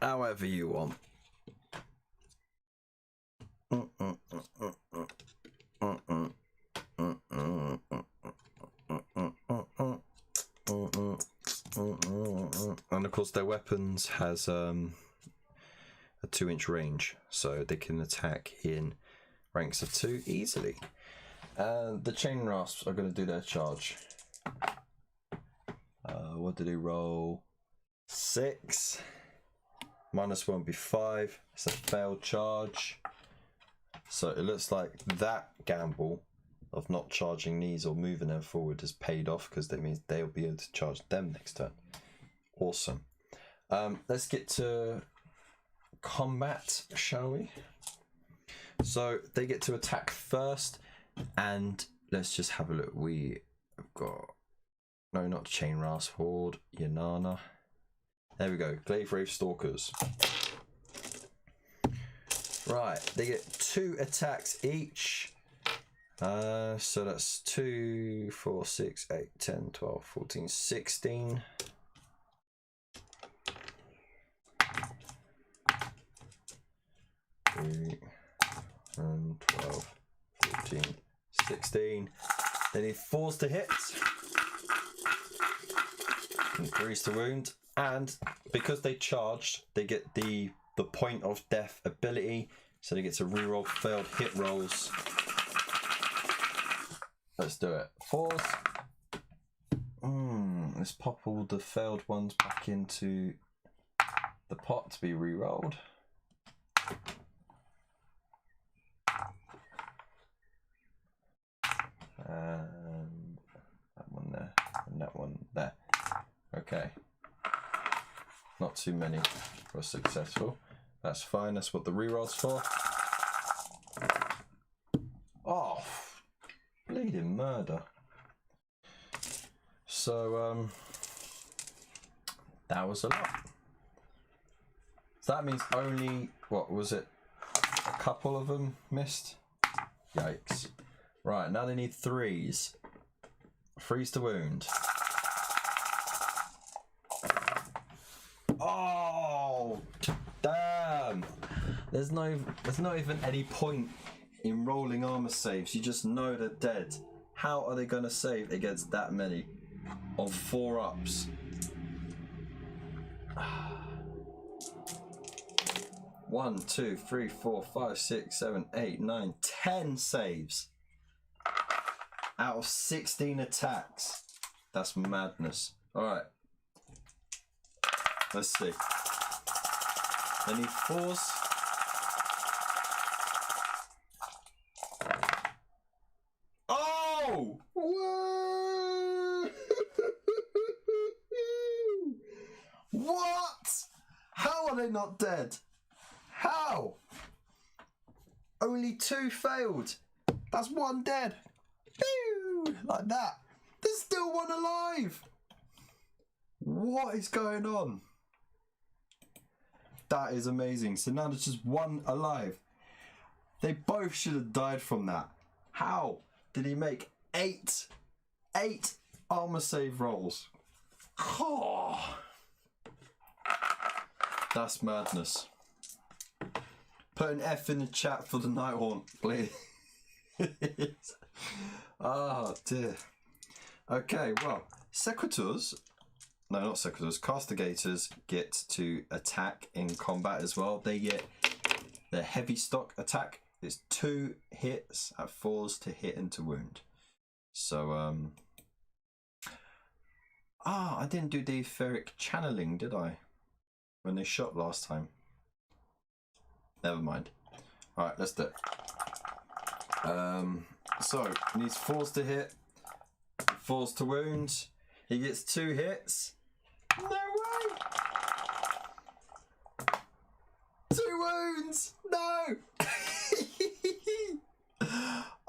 however you want. And of course their weapons has a 2-inch range, so they can attack in ranks of 2 easily. And the CHAINRASPs are going to do their charge. What did he roll? 6. -1 will be 5. It's a failed charge. So it looks like that gamble of not charging these or moving them forward is paid off, because that means they'll be able to charge them next turn. Awesome. Let's get to combat, shall we? So they get to attack first, and let's just have a look. We have got, no, not CHAINRASP, HORDE, Yanana. There we go, GLAIVEWRAITH Stalkers. Right, they get 2 attacks each. So that's 2, 4, 6, 8, 10, 12, 14, 16. 3, 12, 14, 16. They need 4s to hit and 3s to wound. And because they charged, they get the point of death ability, so they get to reroll failed hit rolls. Let's do it. 4s. Let's pop all the failed ones back into the pot to be re-rolled. And that one there, and that one there. Okay. Not too many were successful. That's fine, that's what the re-roll's for. Oh, bleeding murder. So, that was a lot. So that means only, what was it, a couple of them missed? Yikes. Right, now they need 3s. 3s to wound. Oh, damn. There's not even any point in rolling armor saves. You just know they're dead. How are they going to save against that many of 4-ups? 1, 2, 3, 4, 5, 6, 7, 8, 9, 10 saves out of 16 attacks. That's madness. All right, Let's see. They need 4s. Oh! Whoa! What? How are they not dead? How? Only 2 failed. That's 1 dead. Pew! Like that. There's still 1 alive. What is going on? That is amazing. So now there's just 1 alive. They both should have died from that. How did he make 8 armor save rolls? Oh, that's madness. Put an F in the chat for the Nighthorn, please. Oh dear. Okay, well, Sequitors, no, not Sequitors, Castigators get to attack in combat as well. They get their heavy stock attack. It's 2 hits at 4s to hit and to wound. So, I didn't do the etheric channeling, did I? When they shot last time. Never mind. Alright, let's do it. So, he needs 4s to hit, 4s to wound. He gets 2 hits. No way! 2 wounds! No!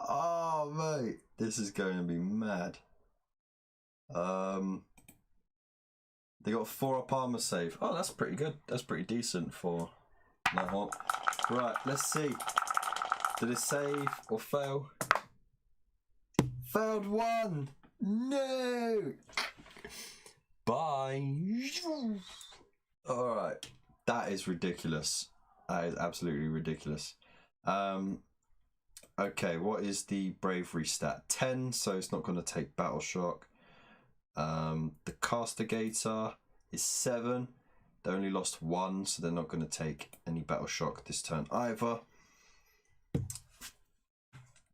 Oh, mate. This is going to be mad. They got 4 up armor save. Oh, that's pretty good. That's pretty decent for Nighthorn. Right, let's see. Did it save or fail? Failed 1. No. Bye. All right, that is ridiculous. That is absolutely ridiculous. Okay, what is the bravery stat? 10, so it's not going to take battle shock. The Castigator is 7. They only lost 1, so they're not going to take any battle shock this turn either.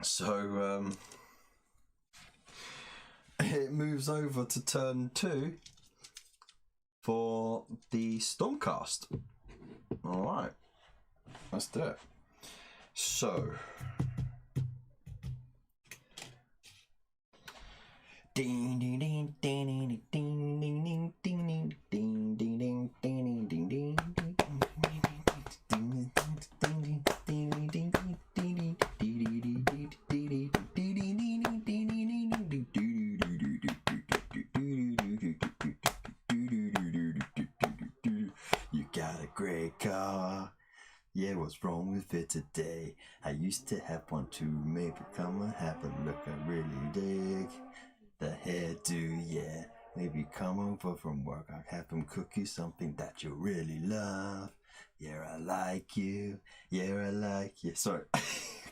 So it moves over to turn 2 for the Stormcast. All right, let's do it. So ding ding ding ding ding ding ding ding ding ding ding ding ding. You got a great car. Yeah, what's wrong with it today? I used to have one too. Maybe come and have a look. I really dig the hairdo, yeah. Maybe come over from work. I'll have them cook you something that you really love. Yeah, I like you. Yeah, I like you. Sorry,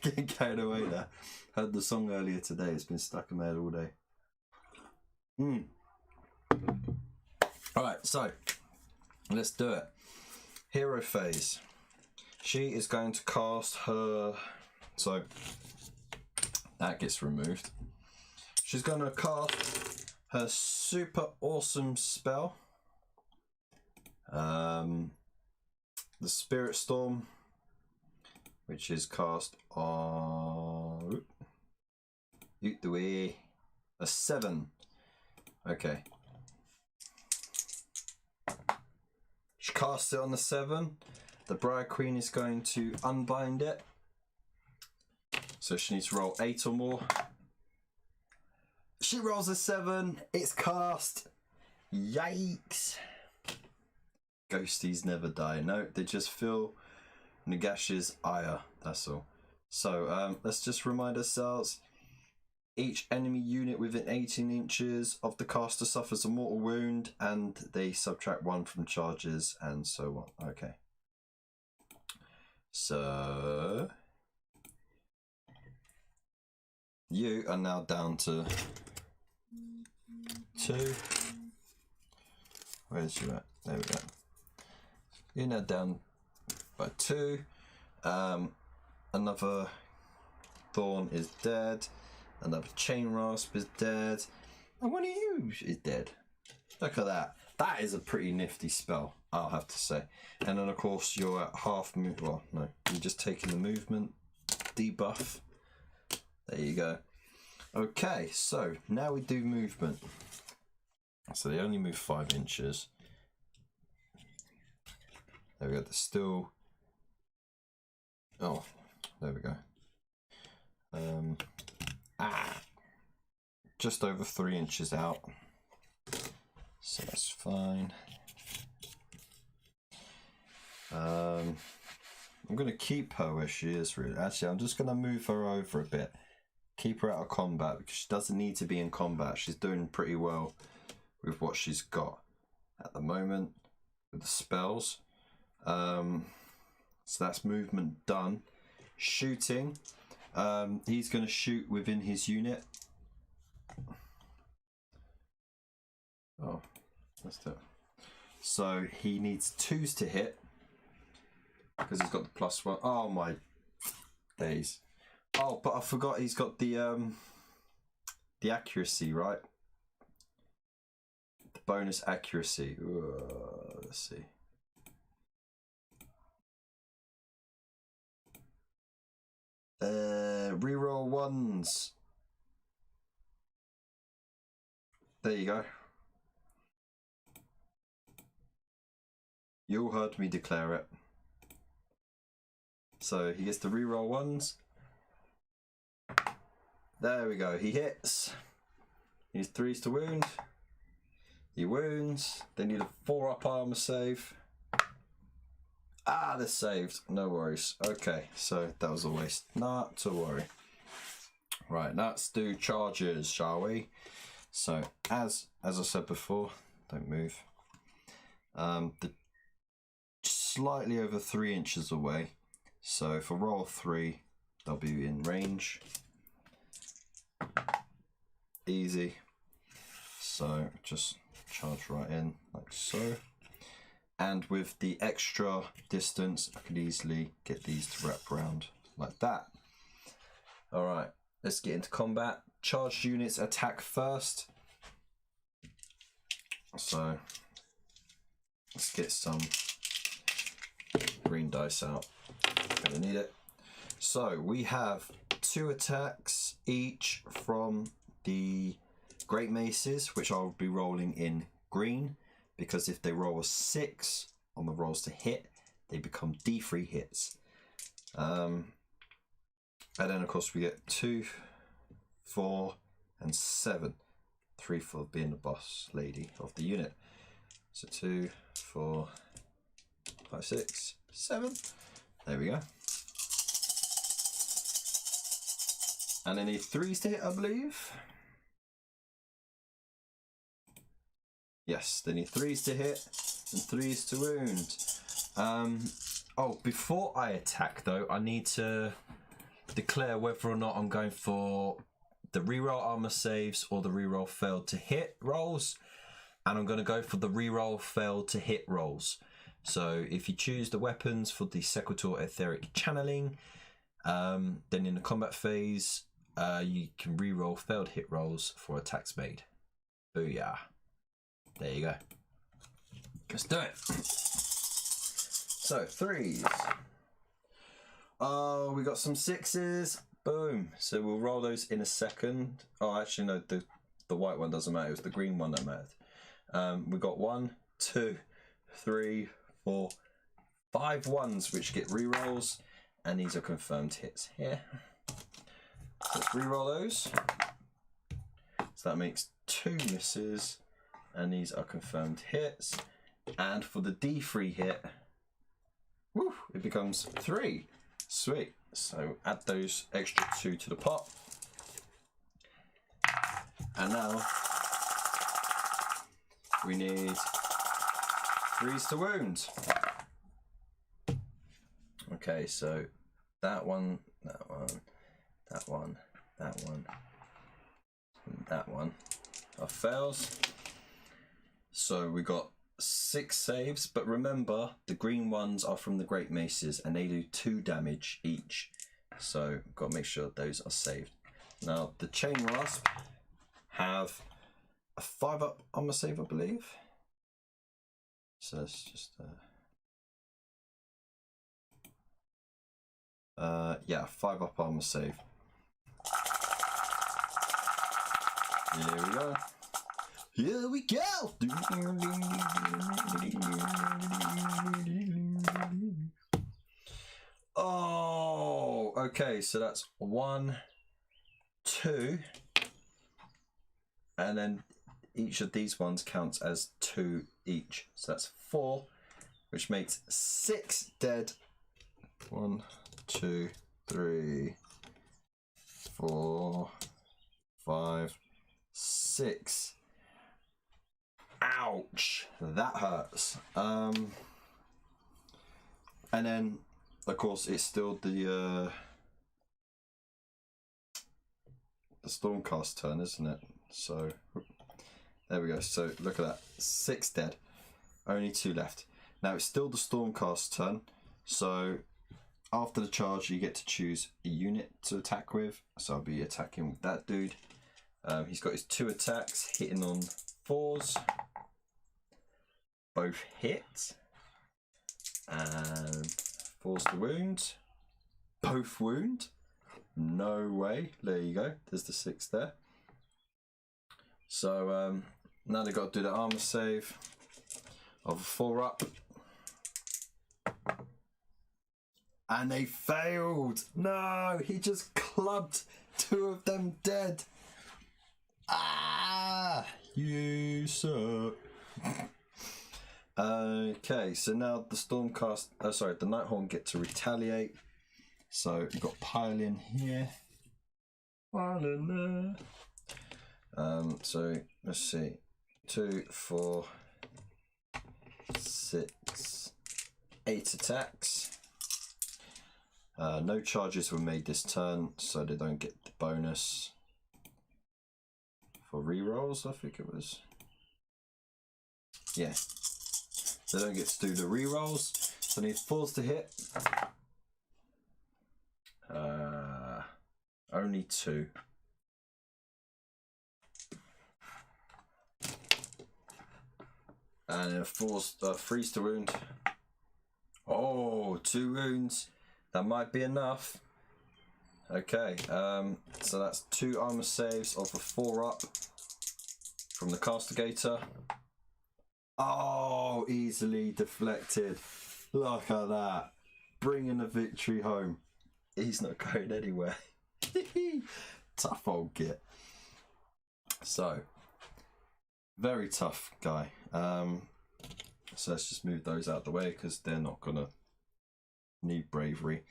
getting carried away there. Heard the song earlier today. It's been stuck in my head all day. Alright, so let's do it. Hero phase. She is going to cast her... So that gets removed. She's going to cast her super awesome spell. The Spirit Storm, which is cast on... Out the way. A 7. Okay. She casts it on the 7. The Briar Queen is going to unbind it. So she needs to roll 8 or more. She rolls a 7. It's cast. Yikes. Ghosties never die. No, they just feel Nagash's ire. That's all. So let's just remind ourselves. Each enemy unit within 18 inches of the caster suffers a mortal wound, and they subtract 1 from charges, and so on. Okay. So you are now down to 2. Where's you at? There we go. You're now down by 2. Another Thorn is dead. Another CHAINRASP is dead. And one of you is dead. Look at that. That is a pretty nifty spell. I'll have to say. And then of course you're at half move. Well, no, you're just taking the movement debuff. There you go. Okay, so now we do movement. So they only move 5 inches. There we go. They're still. Oh, there we go. Just over 3 inches out. So that's fine. I'm going to keep her where she is, really. Actually, I'm just going to move her over a bit. Keep her out of combat because she doesn't need to be in combat. She's doing pretty well with what she's got at the moment with the spells. So that's movement done. Shooting. He's going to shoot within his unit. Oh, that's it. So he needs 2s to hit because he's got the +1. Oh my days! Oh, but I forgot he's got the accuracy, right? The bonus accuracy. Let's see. Reroll 1s. There you go. You all heard me declare it. So he gets to reroll 1s. There we go. He hits. He needs 3s to wound. He wounds. They need a 4-up armor save. Ah, they're saved. No worries. Okay, so that was a waste. Not to worry. Right, let's do charges, shall we? So as I said before, don't move. The slightly over 3 inches away. So if I roll 3, they'll be in range. Easy. So just charge right in like so. And with the extra distance, I could easily get these to wrap around like that. All right, let's get into combat. Charged units attack first. So let's get some green dice out. Gonna need it. So we have 2 attacks each from the Great Maces, which I'll be rolling in green, because if they roll a 6 on the rolls to hit, they become D3 hits. And then of course we get 2, 4, and 7. 3 for being the boss lady of the unit. So 2, 4, 5, 6, 7. There we go. And they need 3s to hit, I believe. Yes, they need 3s to hit and 3s to wound. Oh, before I attack though, I need to declare whether or not I'm going for the reroll armor saves or the reroll failed to hit rolls. And I'm going to go for the reroll failed to hit rolls. So if you choose the weapons for the Sequitur Etheric Channeling, then in the combat phase, you can reroll failed hit rolls for attacks made. Booyah. There you go. Let's do it. So 3s. Oh, we got some 6s. Boom. So we'll roll those in a second. Oh, actually no, the white one doesn't matter. It was the green one that mattered. We got 1, 2, 3, 4, 5 1s which get rerolls, and these are confirmed hits here. Let's reroll those. So that makes 2 misses, and these are confirmed hits. And for the D3 hit, woo, it becomes 3. Sweet. So add those extra 2 to the pot. And now we need 3s to wound. Okay, so that one, that one, that one, that one, and that one are fails. So we got 6 saves, but remember the green ones are from the Great Maces and they do 2 damage each. So got to make sure those are saved. Now the CHAINRASP have a 5-up armor save, I believe. So let's just yeah, 5 up armor save. Here we go. Here we go. Oh, okay. So that's 1, 2, and then each of these ones counts as 2 each. So that's 4, which makes 6 dead. 1, 2, 3, 4, 5, 6. Ouch, that hurts. And then of course it's still the Stormcast turn, isn't it? So there we go. So look at that, 6 dead, only 2 left. Now it's still the Stormcast turn, so after the charge you get to choose a unit to attack with. So I'll be attacking with that dude. He's got his 2 attacks hitting on 4s, both hit, and 4's to wound, both wound. No way. There you go, there's the 6 there. So now they've got to do the armor save of a 4 up, and they failed. No, he just clubbed 2 of them dead. Ah, you suck. Okay, so now the Stormcast, the Nighthorn get to retaliate. So you've got pile in here. Pile in there. So let's see, 2, 4, 6, 8 attacks. No charges were made this turn, so they don't get the bonus for rerolls, I think it was. Yeah, they don't get to do the rerolls, so need 4s to hit. Only 2. And then 3's to wound. Oh, 2 wounds. That might be enough. Okay, so that's 2 armor saves of a 4 up from the Castigator. Oh, easily deflected. Look at that. Bringing the victory home. He's not going anywhere. Tough old git. So, very tough guy. So let's just move those out the way because they're not gonna need bravery.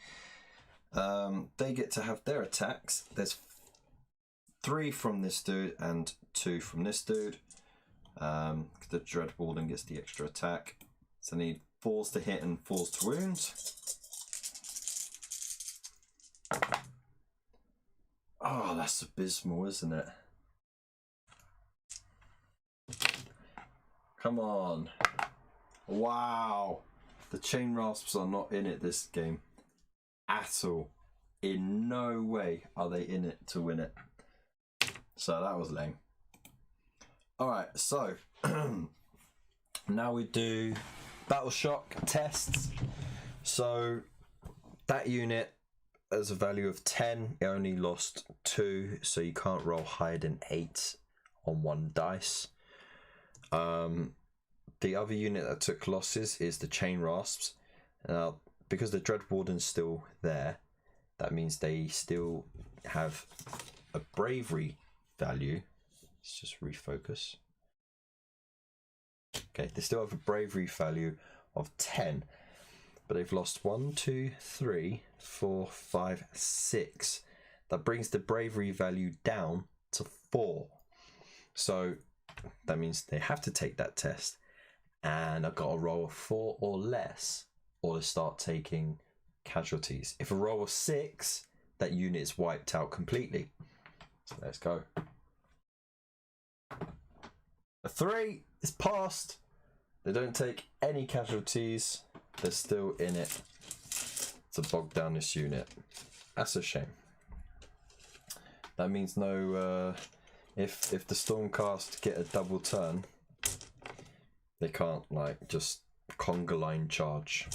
They get to have their attacks. There's 3 from this dude and 2 from this dude. The Dread Warden gets the extra attack. So I need 4s to hit and 4s to wound. Oh, that's abysmal, isn't it? Come on. Wow. The Chainrasps are not in it this game at all. In no way are they in it to win it. So that was lame. Alright, so now we do battle shock tests. So that unit has a value of 10. It only lost 2, so you can't roll higher than 8 on 1 dice. The other unit that took losses is the Chainrasps. Now, because the Dread Warden's still there, that means they still have a bravery value. Let's just refocus. Okay, they still have a bravery value of 10, but they've lost 1, 2, 3, 4, 5, 6. That brings the bravery value down to 4. So that means they have to take that test, and I've got a roll of 4 or less, or to start taking casualties. If a roll of 6, that unit is wiped out completely. So let's go. A 3 is passed. They don't take any casualties. They're still in it to bog down this unit. That's a shame. That means no. If the Stormcast get a double turn, They can't like just conga line charge.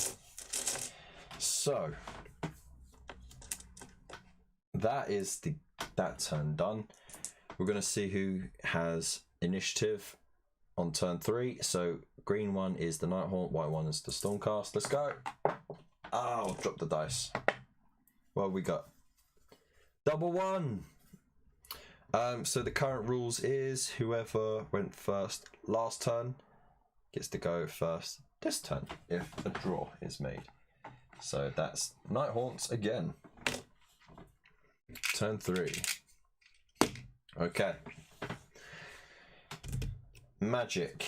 So that is that turn done. We're going to see who has initiative on turn 3. So green one is the Nighthaunt, white one is the Stormcast. Let's go. Oh, drop the dice. What have we got? Double one. So the current rules is whoever went first last turn gets to go first this turn if a draw is made. So that's Nighthaunts again. Turn 3. Okay. Magic.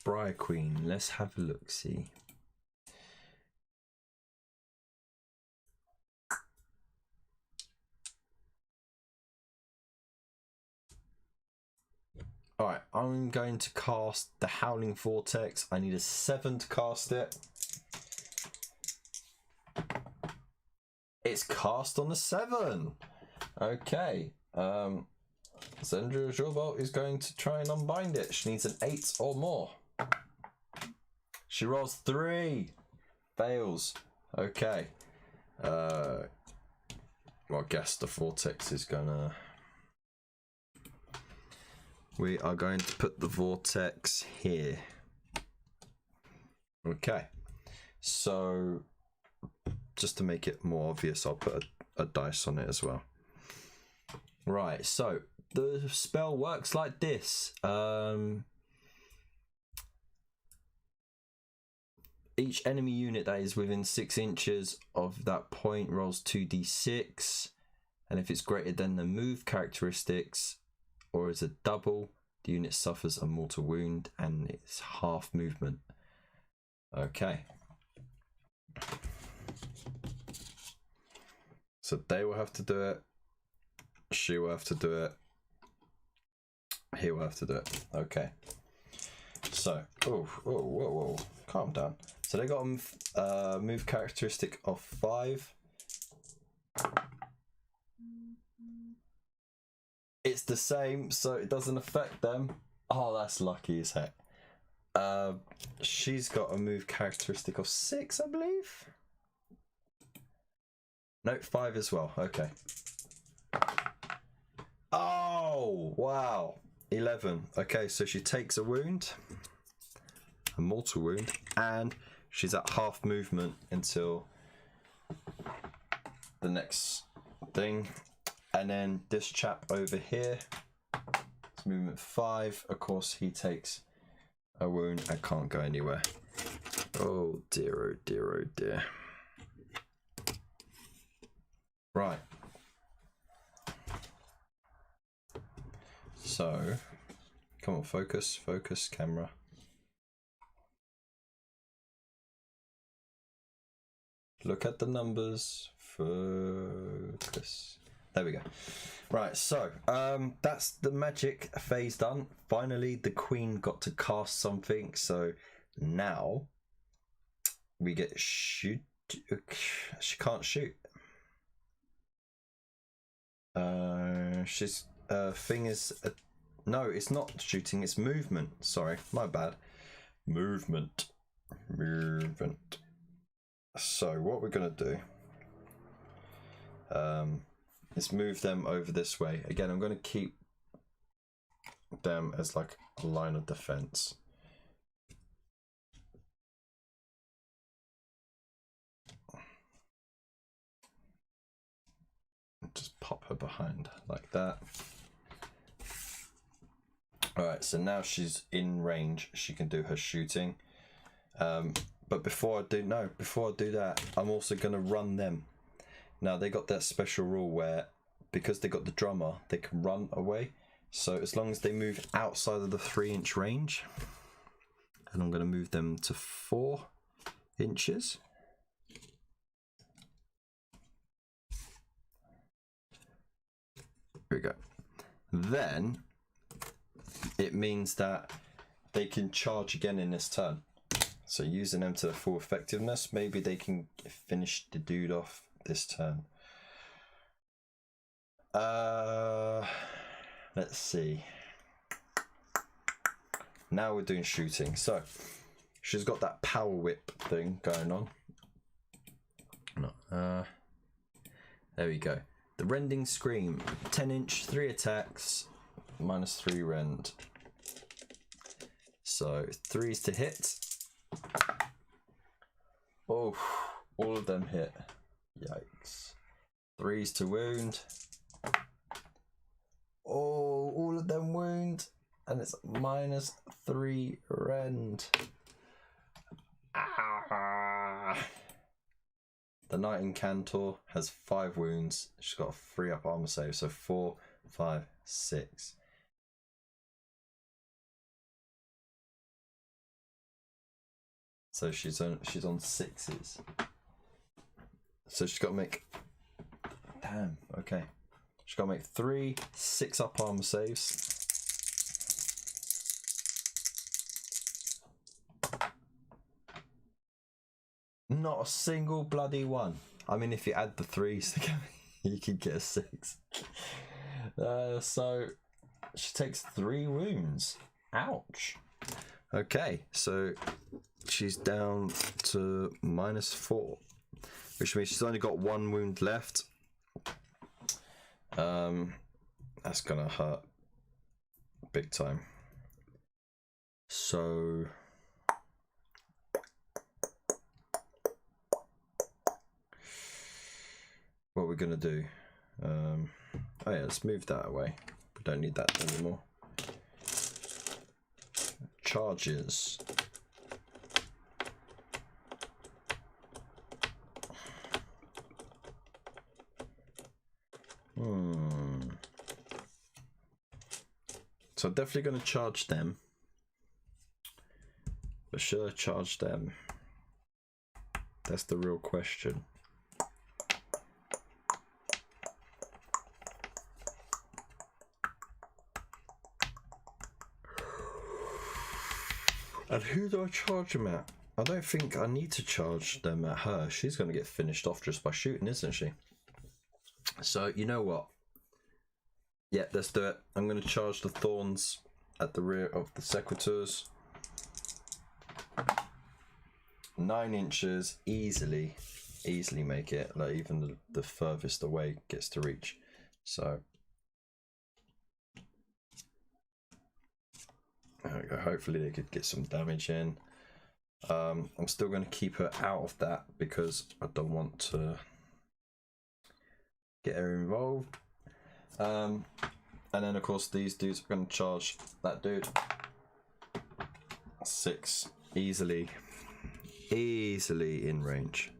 Briar Queen. Let's have a look. See. Alright, I'm going to cast the Howling Vortex. I need a 7 to cast it. It's cast on a 7. Okay. Zendra Jorbolt is going to try and unbind it. She needs an 8 or more. She rolls 3. Fails. Okay. Well, I guess the Vortex is gonna... We are going to put the Vortex here. Okay. So, just to make it more obvious, I'll put a dice on it as well. Right, so the spell works like this. Each enemy unit that is within 6 inches of that point rolls 2d6. And if it's greater than the move characteristics, or is a double, the unit suffers a mortal wound and it's half movement. Okay. So they will have to do it. She will have to do it. He will have to do it. Okay. So, whoa, calm down. So they got a move characteristic of 5. It's the same, so it doesn't affect them. Oh, that's lucky as heck. She's got a move characteristic of 6, I believe. No, 5 as well. Okay. Oh, wow. 11. Okay, so she takes a wound, a mortal wound, and she's at half movement until the next thing. And then this chap over here, it's movement 5. Of course, he takes a wound and can't go anywhere. Oh dear, oh dear, oh dear. Right. So, come on, focus, camera. Look at the numbers, focus. There we go. Right, so that's the magic phase done. Finally, the queen got to cast something. So now we get shoot. She can't shoot. She's thing is no, it's not shooting. It's movement. Sorry, my bad. Movement. So what we're gonna do? Let's move them over this way. Again, I'm going to keep them as like a line of defense. Just pop her behind like that. Alright, so now she's in range. She can do her shooting. But before I do that, I'm also going to run them. Now they got that special rule where, because they got the drummer, they can run away. So as long as they move outside of the 3-inch range, and I'm going to move them to 4 inches. Here we go. Then it means that they can charge again in this turn. So using them to their full effectiveness, maybe they can finish the dude off this turn. Let's see. Now we're doing shooting. So she's got that power whip thing going on. No, there we go. The rending scream, 10-inch, 3 attacks, -3 rend. So 3s to hit. Oh, all of them hit. Yikes. 3s to wound. Oh, all of them wound. And it's -3 rend. Ah. The KNIGHT-INCANTOR has 5 wounds. She's got a 3 up armor save, so 4, 5, 6. So she's on 6s. So she's got to make. Damn. Okay. She's got to make 3 6 up armor saves. Not a single bloody one. I mean, if you add the 3s together, you can get a 6. So she takes 3 wounds. Ouch. Okay, so she's down to -4, which means she's only got 1 wound left. That's gonna hurt big time. So what we're gonna do? Oh yeah, let's move that away. We don't need that anymore. Charges. So I'm definitely going to charge them. But should I charge them? That's the real question. And who do I charge them at? I don't think I need to charge them at her. She's going to get finished off just by shooting, isn't she? So, you know what? Yeah, let's do it. I'm going to charge the thorns at the rear of the sequitors. 9 inches, easily make it. Like even the furthest away gets to reach. So there we go. Hopefully they could get some damage in. I'm still going to keep her out of that because I don't want to get her involved. And then of course these dudes are going to charge that dude. 6, easily in range.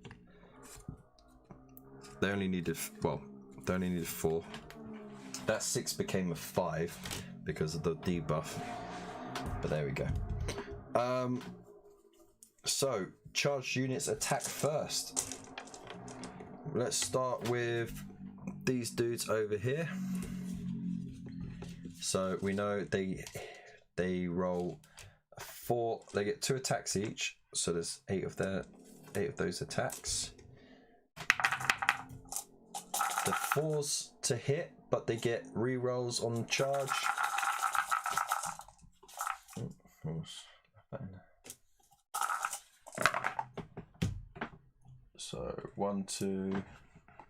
They only needed 4. That 6 became a 5 because of the debuff. But there we go. So charged units attack first. Let's start with these dudes over here. So we know they roll 4. They get 2 attacks each. So there's 8 of those attacks. The 4s to hit, but they get re-rolls on charge. So 1, 2,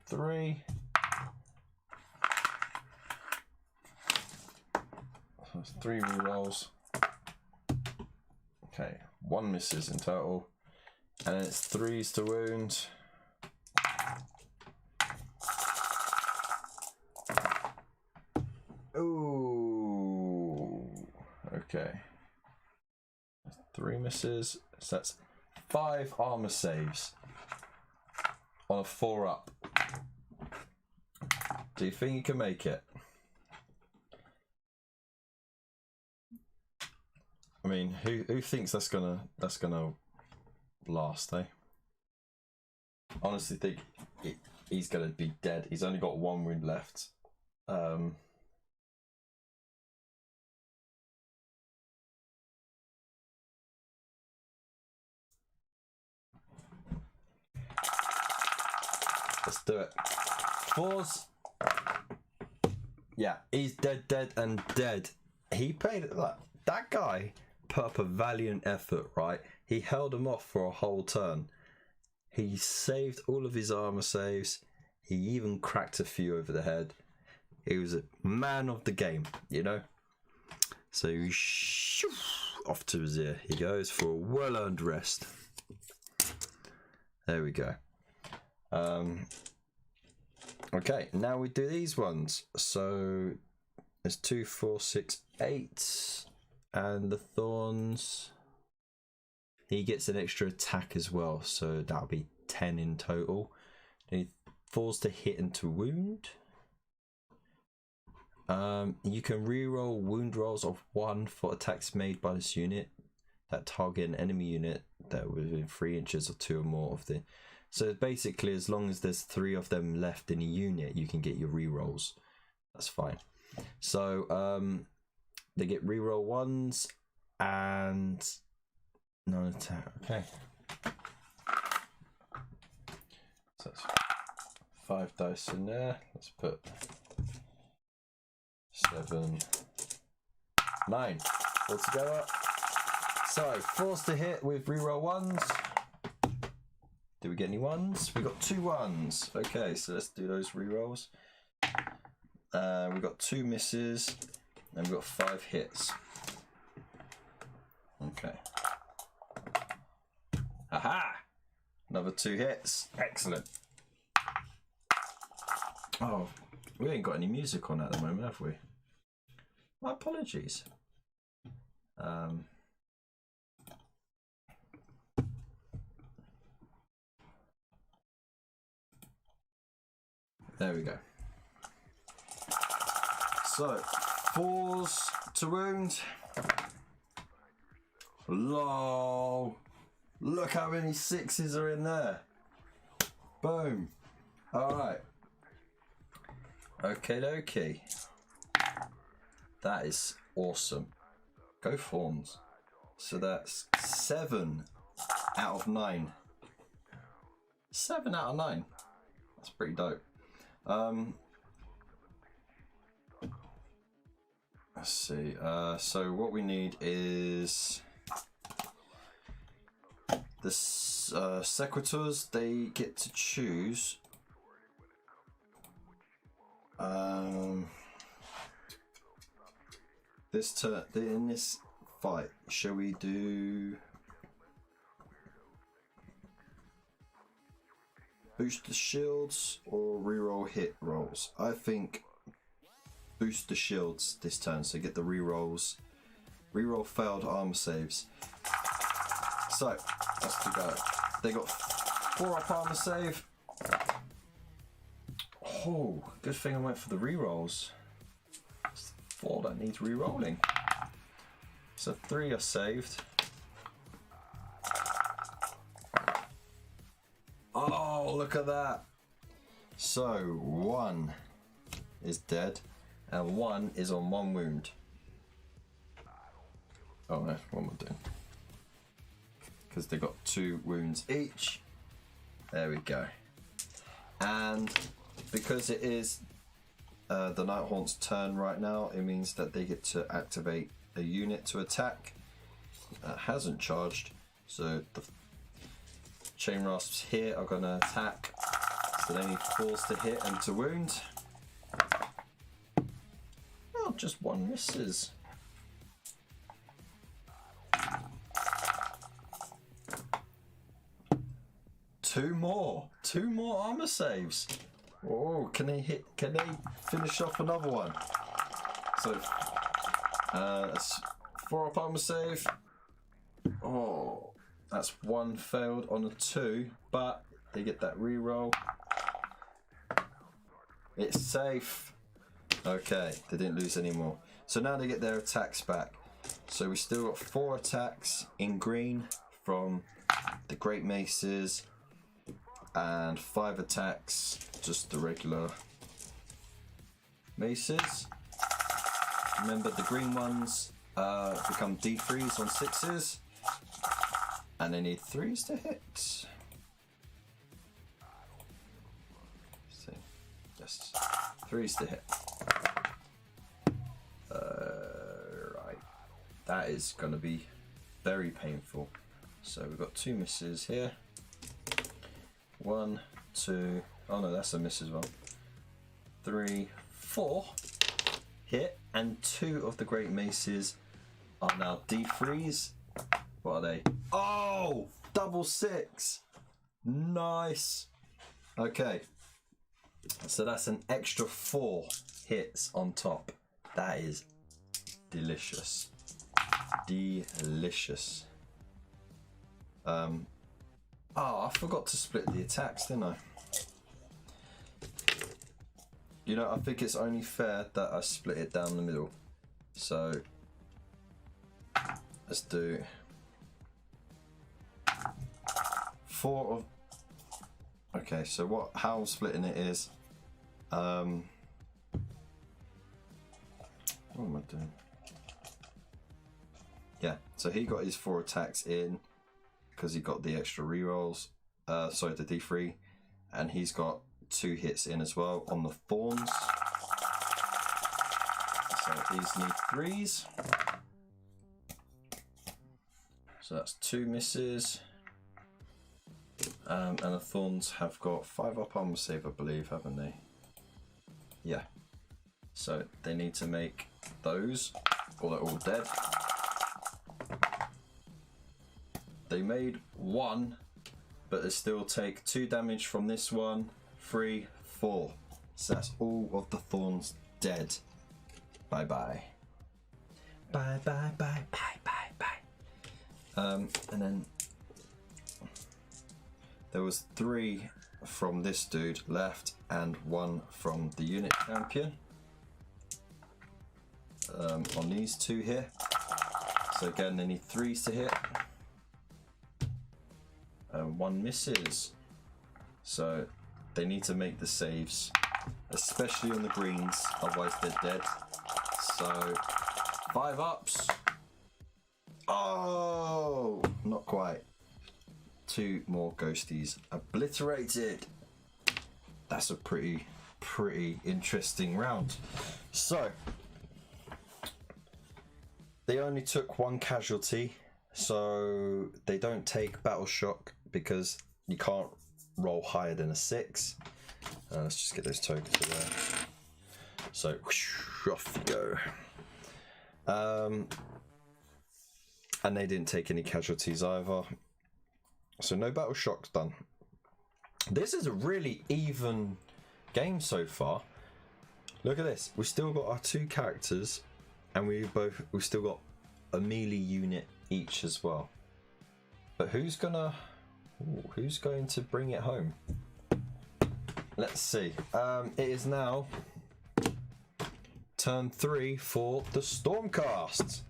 3. So that's 3 re-rolls. Okay, 1 misses in total, and then it's 3s to wound. Ooh, okay. 3 misses, so that's 5 armor saves on a 4 up. Do you think you can make it? I mean, who thinks that's gonna last, eh? Honestly, think he's gonna be dead. He's only got 1 wound left. Let's do it. 4s. Yeah, he's dead and dead. He paid, like, that guy put up a valiant effort, right? He held him off for a whole turn. He saved all of his armor saves. He even cracked a few over the head. He was a man of the game, you know? So off to his ear he goes for a well-earned rest. There we go. Okay, now we do these ones. So there's 2, 4, 6, 8, and the Thorns. He gets an extra attack as well, so that'll be 10 in total. He falls to hit and to wound. You can reroll wound rolls of 1 for attacks made by this unit that target an enemy unit that within 3 inches or 2 or more of the. So basically, as long as there's 3 of them left in a unit, you can get your rerolls. That's fine. So they get reroll 1s and non-attack. Okay. So that's 5 dice in there. Let's put 7, 9 all together. So forced to hit with reroll 1s. Did we get any 1s? We got 2 1s. Okay, so let's do those rerolls. We got 2 misses and we got 5 hits. Okay. Aha! Another 2 hits. Excellent. Oh, we ain't got any music on at the moment, have we? My apologies. There we go. So, 4s to wound. Lol. Look how many 6s are in there. Boom. Alright. Okay, dokie. That is awesome. Go Thorns. So that's 7 out of 9. 7 out of 9. That's pretty dope. Let's see. So what we need is the Sequitors. They get to choose. This turn in this fight, shall we do boost the shields or reroll hit rolls? I think boost the shields this turn, so get the rerolls. Reroll failed armor saves. So let's go. They got 4 up armor save. Oh, good thing I went for the rerolls. 4 that needs rerolling. So 3 are saved. Oh, look at that. So 1 is dead and 1 is on 1 wound. Oh no, what am I doing? Because they got 2 wounds each. There we go. And because it is the Nighthaunt's turn right now, it means that they get to activate a unit to attack that hasn't charged. So the CHAINRASPs here are going to attack. So they need 4s to hit and to wound. Oh, just 1 misses. Two more armor saves. Oh, can they hit? Can they finish off another one? So that's 4 up armor save. Oh, that's 1 failed on a 2, but they get that reroll. It's safe. Okay, they didn't lose any more. So now they get their attacks back. So we still got 4 attacks in green from the Great Maces, and 5 attacks, just the regular maces. Remember, the green ones become D3s on 6s, and they need 3s to hit. Let's see. Yes, 3s to hit. That is going to be very painful. So we've got 2 misses here. 1, 2. Oh no, that's a miss as well. 3, 4 hit, and 2 of the great maces are now D3s. What are they? Oh, double 6. Nice. Okay, so that's an extra 4 hits on top. That is delicious. Delicious. Oh, I forgot to split the attacks, didn't I? You know, I think it's only fair that I split it down the middle. So let's do 4 of. Okay, so how I'm splitting it is, what am I doing? Yeah, so he got his 4 attacks in because he got the extra rerolls. Sorry, the D3, and he's got 2 hits in as well on the thorns. So these need 3s. So that's 2 misses. And the thorns have got 5 up armor save, I believe, haven't they? Yeah. So they need to make those, or they're all dead. They made 1, but they still take 2 damage from this one. 3, 4. So that's all of the thorns dead. Bye bye. Bye bye bye bye bye bye. And then there was 3 from this dude left and 1 from the unit champion. On these 2 here. So again, they need 3s to hit. 1 misses. So they need to make the saves, especially on the greens, otherwise they're dead. So 5 ups. Oh, not quite. 2 more ghosties obliterated. That's a pretty interesting round. So they only took 1 casualty, so they don't take battle shock because you can't roll higher than a 6. Let's just get those tokens away. So off you go. And they didn't take any casualties either. So no battle shocks done. This is a really even game so far. Look at this. We've still got our 2 characters, and we've still got a melee unit each as well. But who's going to bring it home? Let's see. It is now turn 3 for the Stormcast.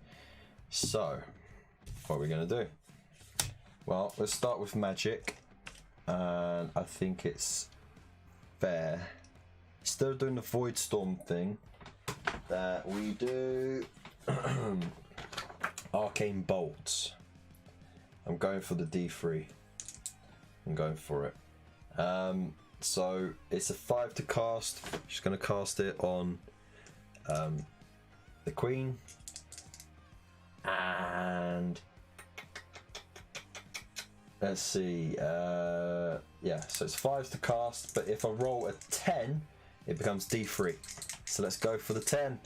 So what are we going to do? Well, let's start with magic, and I think it's fair, instead of doing the Void Storm thing, that we do Arcane Bolts. I'm going for the D3. I'm going for it. So it's a 5 to cast. Just going to cast it on the Queen, and let's see, yeah, so it's 5 to cast, but if I roll a 10, it becomes D3. So let's go for the 10.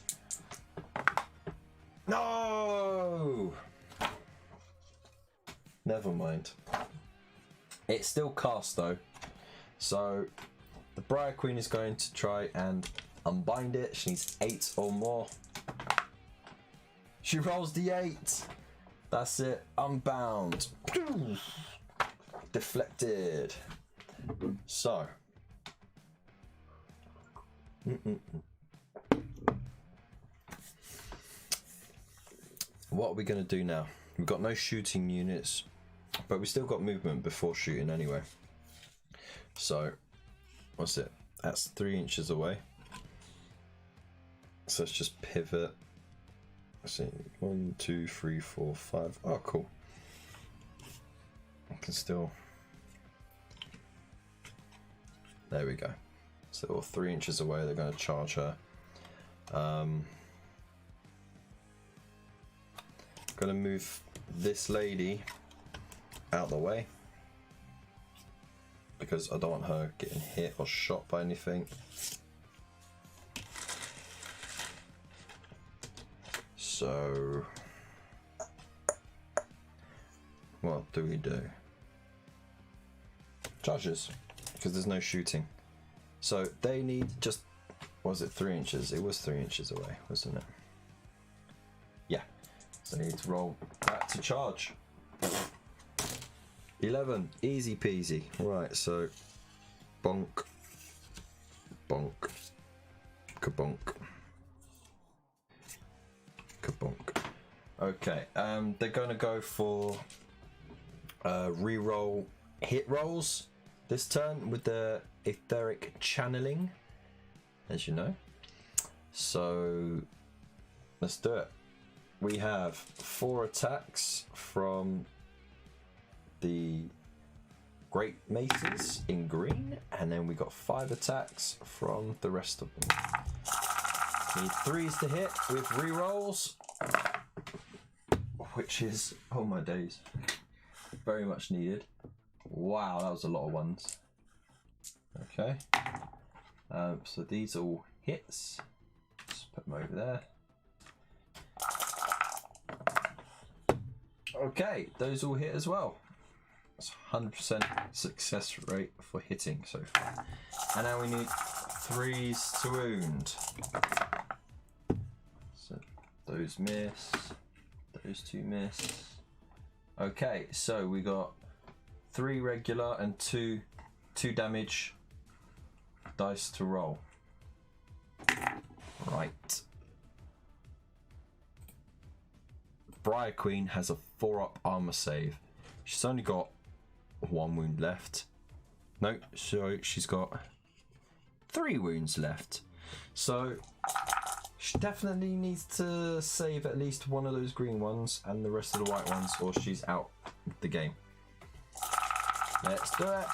No! Never mind. It's still cast though. So the Briar Queen is going to try and unbind it. She needs 8 or more. She rolls the 8. That's it, unbound. Deflected. So what are we going to do now? We've got no shooting units, but we still got movement before shooting anyway. So what's it? That's 3 inches away. So let's just pivot. Let's see, 1, 2, 3, 4, 5. Oh, cool. I can still. There we go. So they're all 3 inches away. They're going to charge her. Gonna move this lady out the way because I don't want her getting hit or shot by anything. So what do we do? Charges, because there's no shooting. So they need just, was it 3 inches? It was 3 inches away, wasn't it? Yeah. So they need to roll back to charge. 11, easy peasy. Right, so bonk, bonk, kabonk, kabonk. Okay, they're gonna go for re-roll hit rolls this turn with the etheric channeling, as you know. So let's do it. We have 4 attacks from the great maces in green, and then we got 5 attacks from the rest of them. Need 3s to hit with re-rolls, which is, oh my days, very much needed. Wow, that was a lot of ones. Okay, so these are all hits. Just put them over there. Okay, those all hit as well. That's 100% success rate for hitting so far. And now we need 3s to wound. So those miss, those 2 miss. Okay, so we got 3 regular and 2 damage dice to roll. Right. Briar Queen has a 4-up armor save. She's only got 1 wound left. No, so she's got 3 wounds left. So she definitely needs to save at least one of those green ones and the rest of the white ones, or she's out of the game. Let's do it.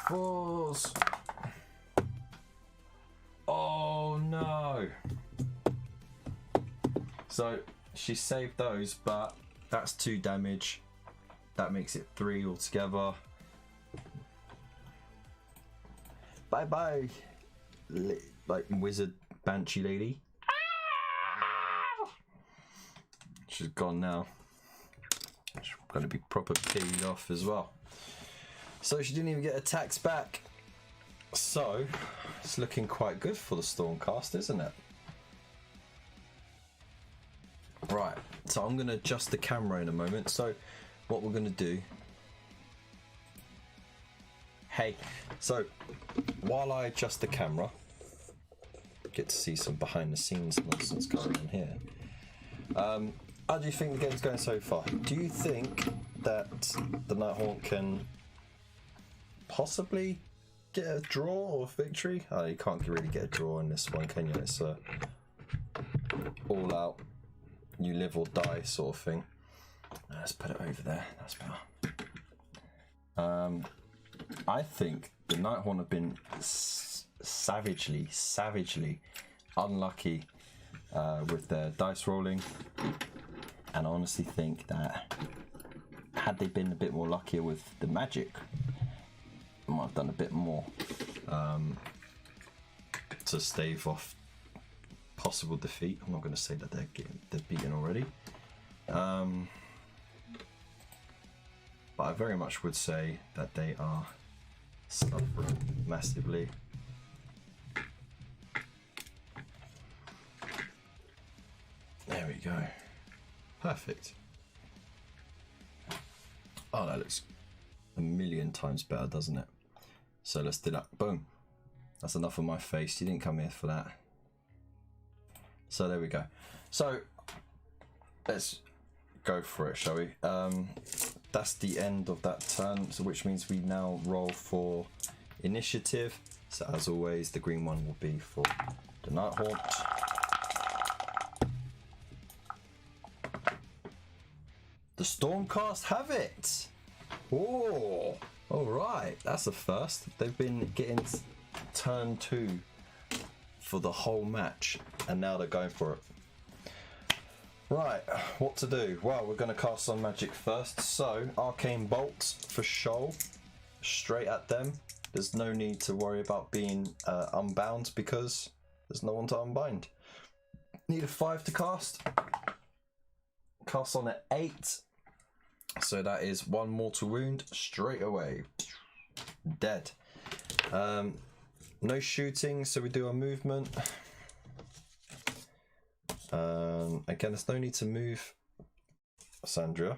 4s. Oh no. So she saved those, but that's 2 damage. That makes it 3 altogether. Bye bye, like wizard banshee lady. She's gone now. She's gonna be proper paid off as well. So she didn't even get attacks back. So it's looking quite good for the Stormcast, isn't it? Right, so I'm going to adjust the camera in a moment. So what we're going to do, so while I adjust the camera, get to see some behind the scenes nonsense going on here. How do you think the game's going so far? Do you think that the Nighthaunt can possibly get a draw or victory? Oh, you can't really get a draw in this one, can you? It's a all out, you live or die sort of thing. Let's put it over there, that's better. I think the Nighthaunt have been savagely unlucky with their dice rolling, and I honestly think that had they been a bit more luckier with the magic, I might have done a bit more to stave off possible defeat. I'm not going to say that they're beaten already, but I very much would say that they are suffering massively. There we go. Perfect. Oh, that looks a million times better, doesn't it? So let's do that. Boom. That's enough of my face. You didn't come here for that. So there we go. So let's go for it, shall we? That's the end of that turn, so which means we now roll for initiative. So as always, the green one will be for the Nighthaunt. The Stormcast have it. Oh, all right, that's a first. They've been getting turn 2 for the whole match, and now they're going for it. Right, what to do? Well, we're going to cast some magic first. So, Arcane Bolts for Shoal, straight at them. There's no need to worry about being unbound because there's no one to unbind. Need a 5 to cast. Cast on at 8. So that is 1 mortal wound straight away. Dead. No shooting, so we do our movement. Again, there's no need to move Sandra.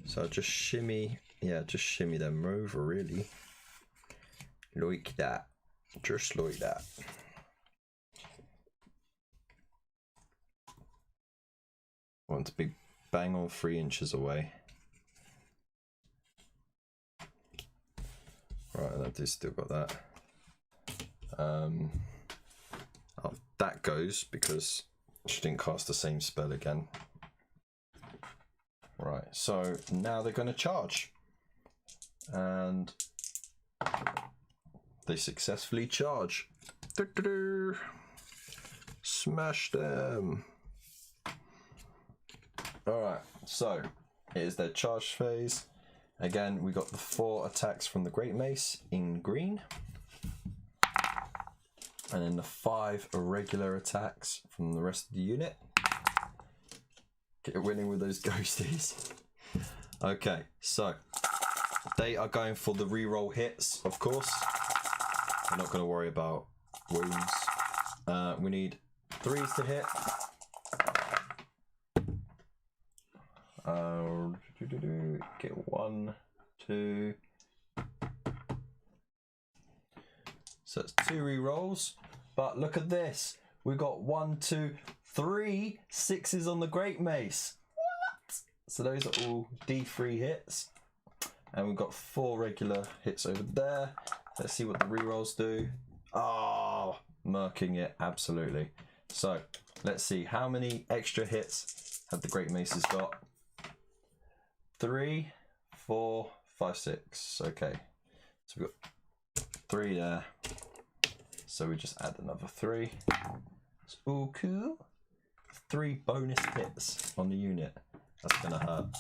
So I'll just shimmy, yeah, just shimmy them over really. Like that. Just like that. I want to be bang on 3 inches away. Right, and I do still got that. Oh, that goes because she didn't cast the same spell again. Right, so now they're going to charge. And they successfully charge. Smash them. Alright, so here's their charge phase. Again, we got the 4 attacks from the Great Mace in green. And then the 5 irregular attacks from the rest of the unit. Get winning with those ghosties. Okay, so they are going for the reroll hits, of course. We're not going to worry about wounds. We need 3s to hit. Get 1, 2. So it's 2 rerolls. But look at this. We got 1, 2, 3 6s on the Great Mace. What? So those are all D3 hits. And we've got 4 regular hits over there. Let's see what the rerolls do. Oh, murking it, absolutely. So let's see how many extra hits have the Great Maces got. 3, 4, 5, 6. Okay, so we've got 3 there. So we just add another 3. It's all cool. 3 bonus hits on the unit. That's gonna hurt.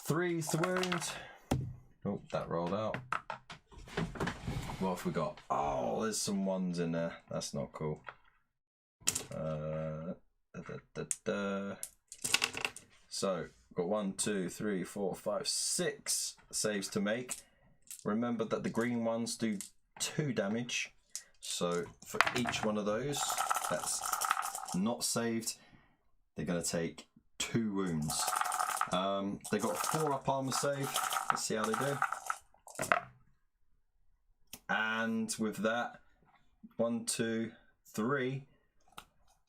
3s to wound. Oh, that rolled out. What have we got? Oh, there's some 1s in there. That's not cool. So, got 1, 2, 3, 4, 5, 6 saves to make. Remember that the green ones do 2 damage. So, for each one of those that's not saved, they're going to take 2 wounds. They got 4 up armor save. Let's see how they do. And with that, 1, 2, 3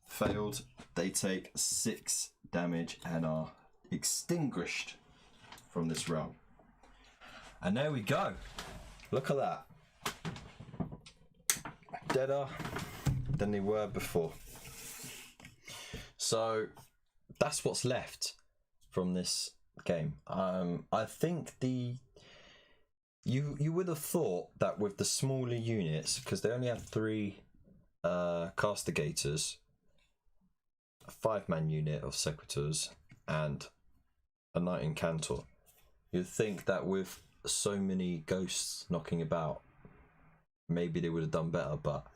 failed. They take 6 damage and are extinguished from this realm. And there we go. Look at that. Deader than they were before. So that's what's left from this game. I think you would have thought that with the smaller units, because they only have 3 castigators, a 5-man unit of Sequitors, and a Knight-Incantor, you'd think that with so many ghosts knocking about, maybe they would have done better. But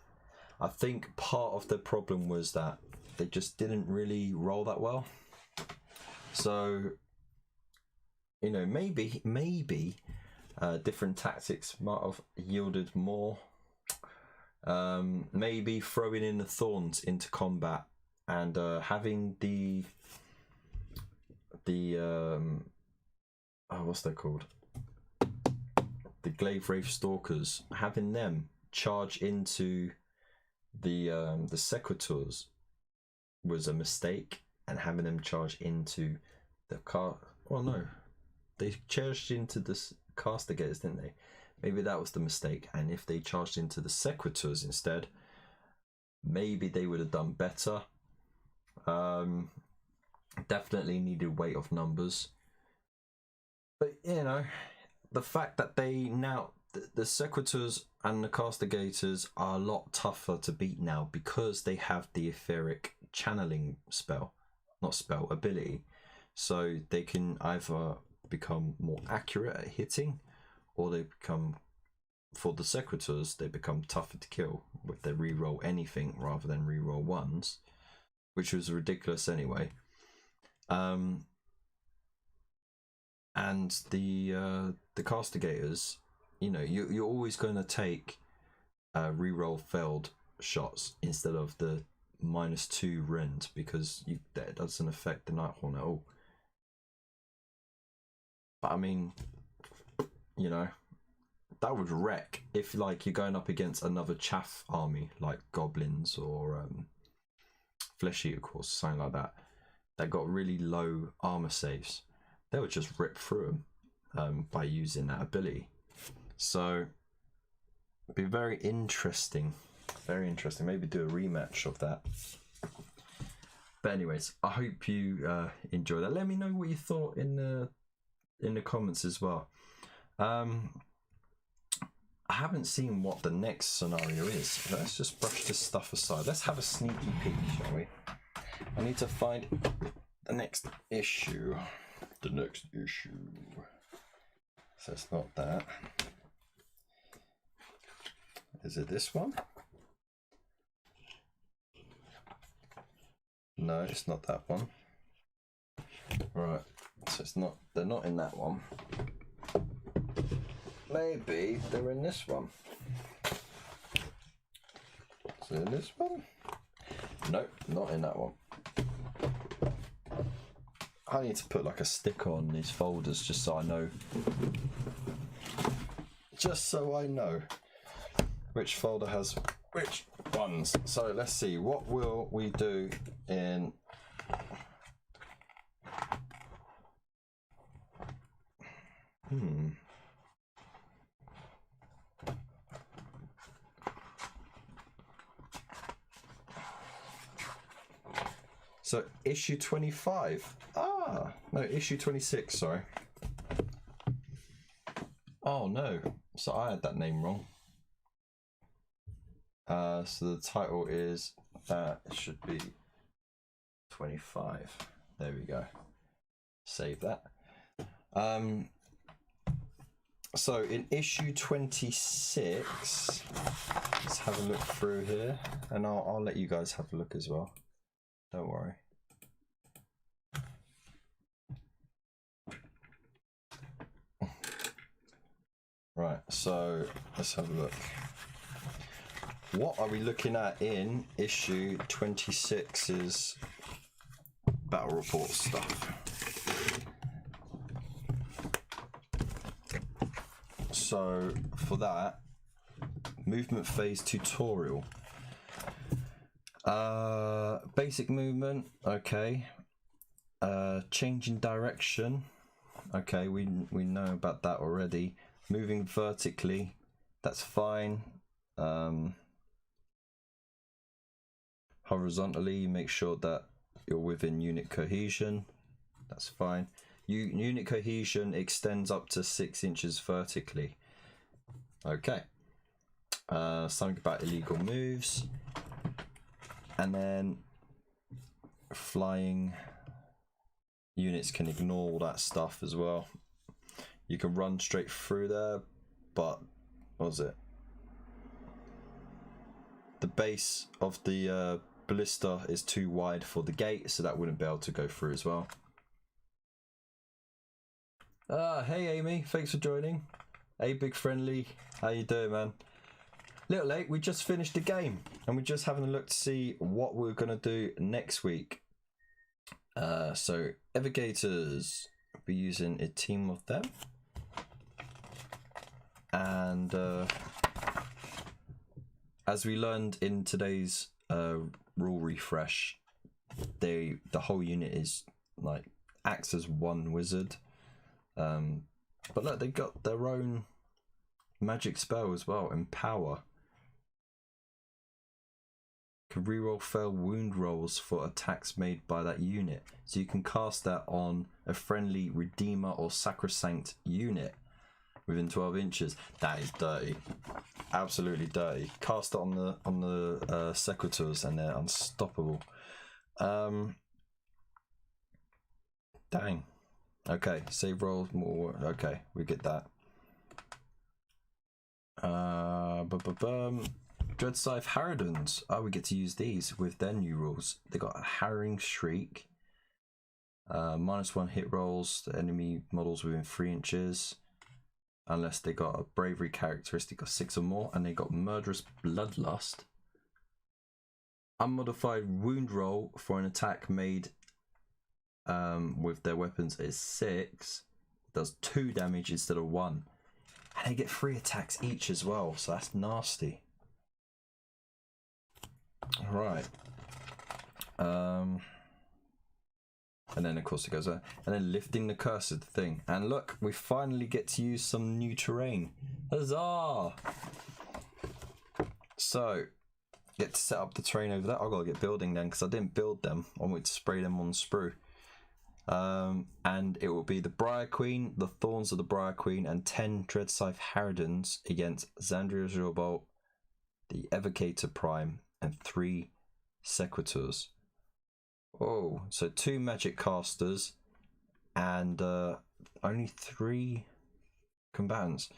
I think part of the problem was that they just didn't really roll that well. So, you know, maybe different tactics might have yielded more. Maybe throwing in the Thorns into combat and having the what's that called? The GLAIVEWRAITH Stalkers, having them charge into the Sequitors was a mistake, and having them charge into the they charged into the Castigators, didn't they? Maybe that was the mistake, and if they charged into the Sequitors instead, maybe they would have done better. Definitely needed weight of numbers, but you know, the fact that the Sequitors and the Castigators are a lot tougher to beat now because they have the etheric channeling ability. So they can either become more accurate at hitting, or they become, for the Sequitors, they become tougher to kill with their reroll anything rather than reroll ones, which was ridiculous anyway. And the Castigators, you know, you're always going to take reroll failed shots instead of the -2 rend, because that doesn't affect the Nighthorn at all. But I mean, you know, that would wreck if, like, you're going up against another chaff army like goblins or flesh eater course, something like that, that got really low armor saves. They would just rip through them by using that ability. So it'd be very interesting. Very interesting. Maybe do a rematch of that. But anyways, I hope you enjoyed that. Let me know what you thought in the comments as well. I haven't seen what the next scenario is. Let's just brush this stuff aside. Let's have a sneaky peek, shall we? I need to find the next issue. The next issue. So it's not that. Is it this one? No, it's not that one. Right, so it's not, they're not in that one. Maybe they're in this one. Is it in this one? Nope, not in that one. I need to put like a sticker on these folders just so I know. Just so I know which folder has which ones. So let's see, what will we do in So issue 25. Ah, no, issue 26, sorry. Oh no, so I had that name wrong. So the title is, it should be 25. There we go. Save that. So in issue 26, let's have a look through here, and I'll let you guys have a look as well. Don't worry. Right, so let's have a look. What are we looking at in issue 26's battle report stuff? So for that, movement phase tutorial. Basic movement, okay. Changing direction, okay, we know about that already. Moving vertically, that's fine. Horizontally, make sure that you're within unit cohesion, that's fine. Unit cohesion extends up to 6 inches vertically. Okay. Something about illegal moves. And then flying units can ignore all that stuff as well. You can run straight through there, but what was it? The base of the ballista is too wide for the gate, so that wouldn't be able to go through as well. Hey Amy, thanks for joining. Hey Big Friendly, how you doing, man? Little late, we just finished the game and we're just having a look to see what we're gonna do next week. So Navigators, we're using a team of them, and as we learned in today's rule refresh, the whole unit is like acts as one wizard. But look, they got their own magic spell as well, Empower. Can reroll failed wound rolls for attacks made by that unit. So you can cast that on a friendly Redeemer or Sacrosanct unit. within 12 inches. That is dirty. Absolutely dirty. Cast it on the Sequitors and they're unstoppable. Dang. Okay, save rolls more. Okay, we get that. Dread Scythe Harridans. Oh, we get to use these with their new rules. They got a Harrowing Shriek. -1 hit rolls to enemy models within 3 inches. Unless they got a bravery characteristic of 6 or more. And they got Murderous Bloodlust. Unmodified wound roll for an attack made with their weapons is 6. It does 2 damage instead of 1. And they get 3 attacks each as well, so that's nasty. Right. And then of course it goes on. And then lifting the curse is the thing. And look, we finally get to use some new terrain. Huzzah! So, get to set up the terrain over there. I've got to get building then because I didn't build them. I want to spray them on sprue. And it will be the Briar Queen, the Thorns of the Briar Queen, and 10 Dread Scythe Harridans against Xandria Jorbolt, the Evocator Prime, and 3 Sequitors. Oh, so 2 magic casters and only 3 combatants.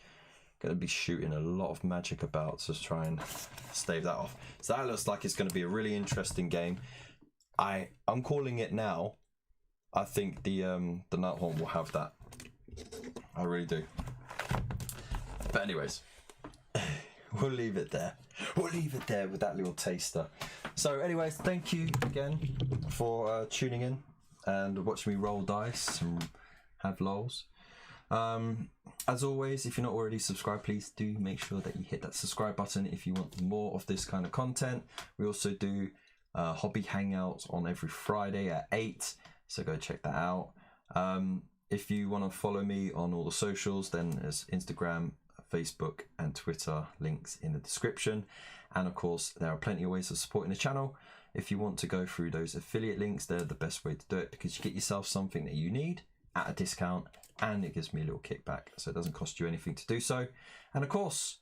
Going to be shooting a lot of magic about to try and stave that off. So that looks like it's going to be a really interesting game. I'm calling it now. I think the Nighthorn will have that. I really do. But anyways, we'll leave it there. We'll leave it there with that little taster. So anyways, thank you again for tuning in and watching me roll dice and have lols. As always, if you're not already subscribed, please do make sure that you hit that subscribe button if you want more of this kind of content. We also do hobby hangouts on every Friday at 8, so go check that out. If you want to follow me on all the socials, then there's Instagram, Facebook and Twitter, links in the description. And of course, there are plenty of ways of supporting the channel. If you want to go through those affiliate links, they're the best way to do it because you get yourself something that you need at a discount and it gives me a little kickback, so it doesn't cost you anything to do so. And of course,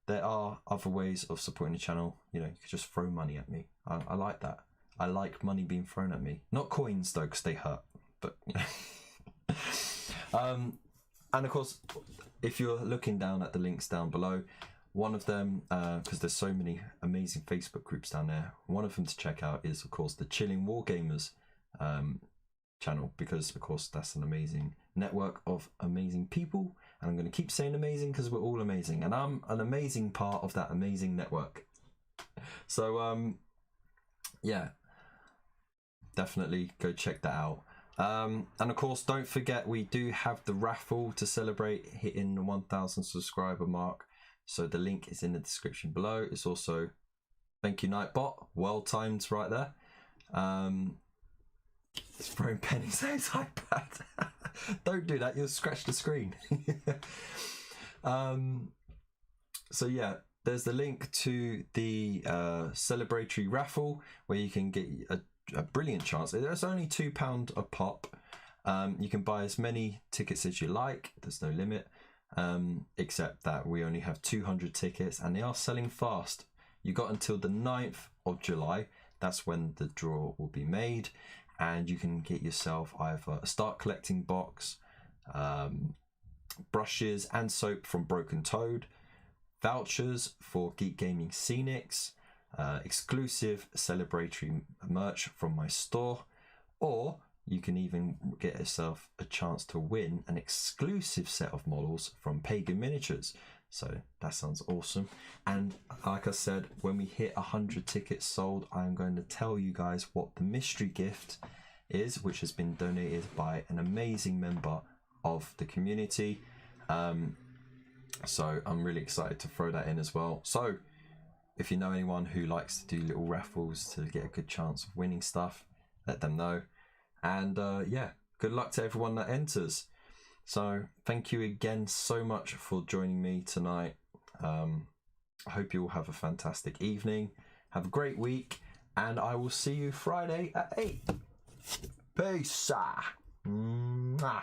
there are other ways of supporting the channel. You know, you could just throw money at me. I like that. I like money being thrown at me. Not coins though, because they hurt. But and of course, if you're looking down at the links down below, one of them, because there's so many amazing Facebook groups down there, one of them to check out is of course the Chilling Wargamers channel, because of course that's an amazing network of amazing people, and I'm going to keep saying amazing because we're all amazing, and I'm an amazing part of that amazing network. So yeah, definitely go check that out. And of course, don't forget we do have the raffle to celebrate hitting the 1,000 subscriber mark, so the link is in the description below. It's also thank you Nightbot, well timed right there. It's throwing pennies at his iPad. Don't do that, you'll scratch the screen. So yeah, there's the link to the celebratory raffle where you can get a brilliant chance. There's only £2 a pop. You can buy as many tickets as you like, there's no limit, except that we only have 200 tickets and they are selling fast. You got until the 9th of July, that's when the draw will be made, and you can get yourself either a start collecting box, brushes and soap from Broken Toad, vouchers for Geek Gaming Scenics, exclusive celebratory merch from my store, or you can even get yourself a chance to win an exclusive set of models from Pagan Miniatures. So that sounds awesome. And like I said, when we hit 100 tickets sold, I'm going to tell you guys what the mystery gift is, which has been donated by an amazing member of the community. So I'm really excited to throw that in as well. So if you know anyone who likes to do little raffles to get a good chance of winning stuff, let them know. And yeah, good luck to everyone that enters. So thank you again so much for joining me tonight. I hope you all have a fantastic evening. Have a great week, and I will see you Friday at 8. Peace. Mwah.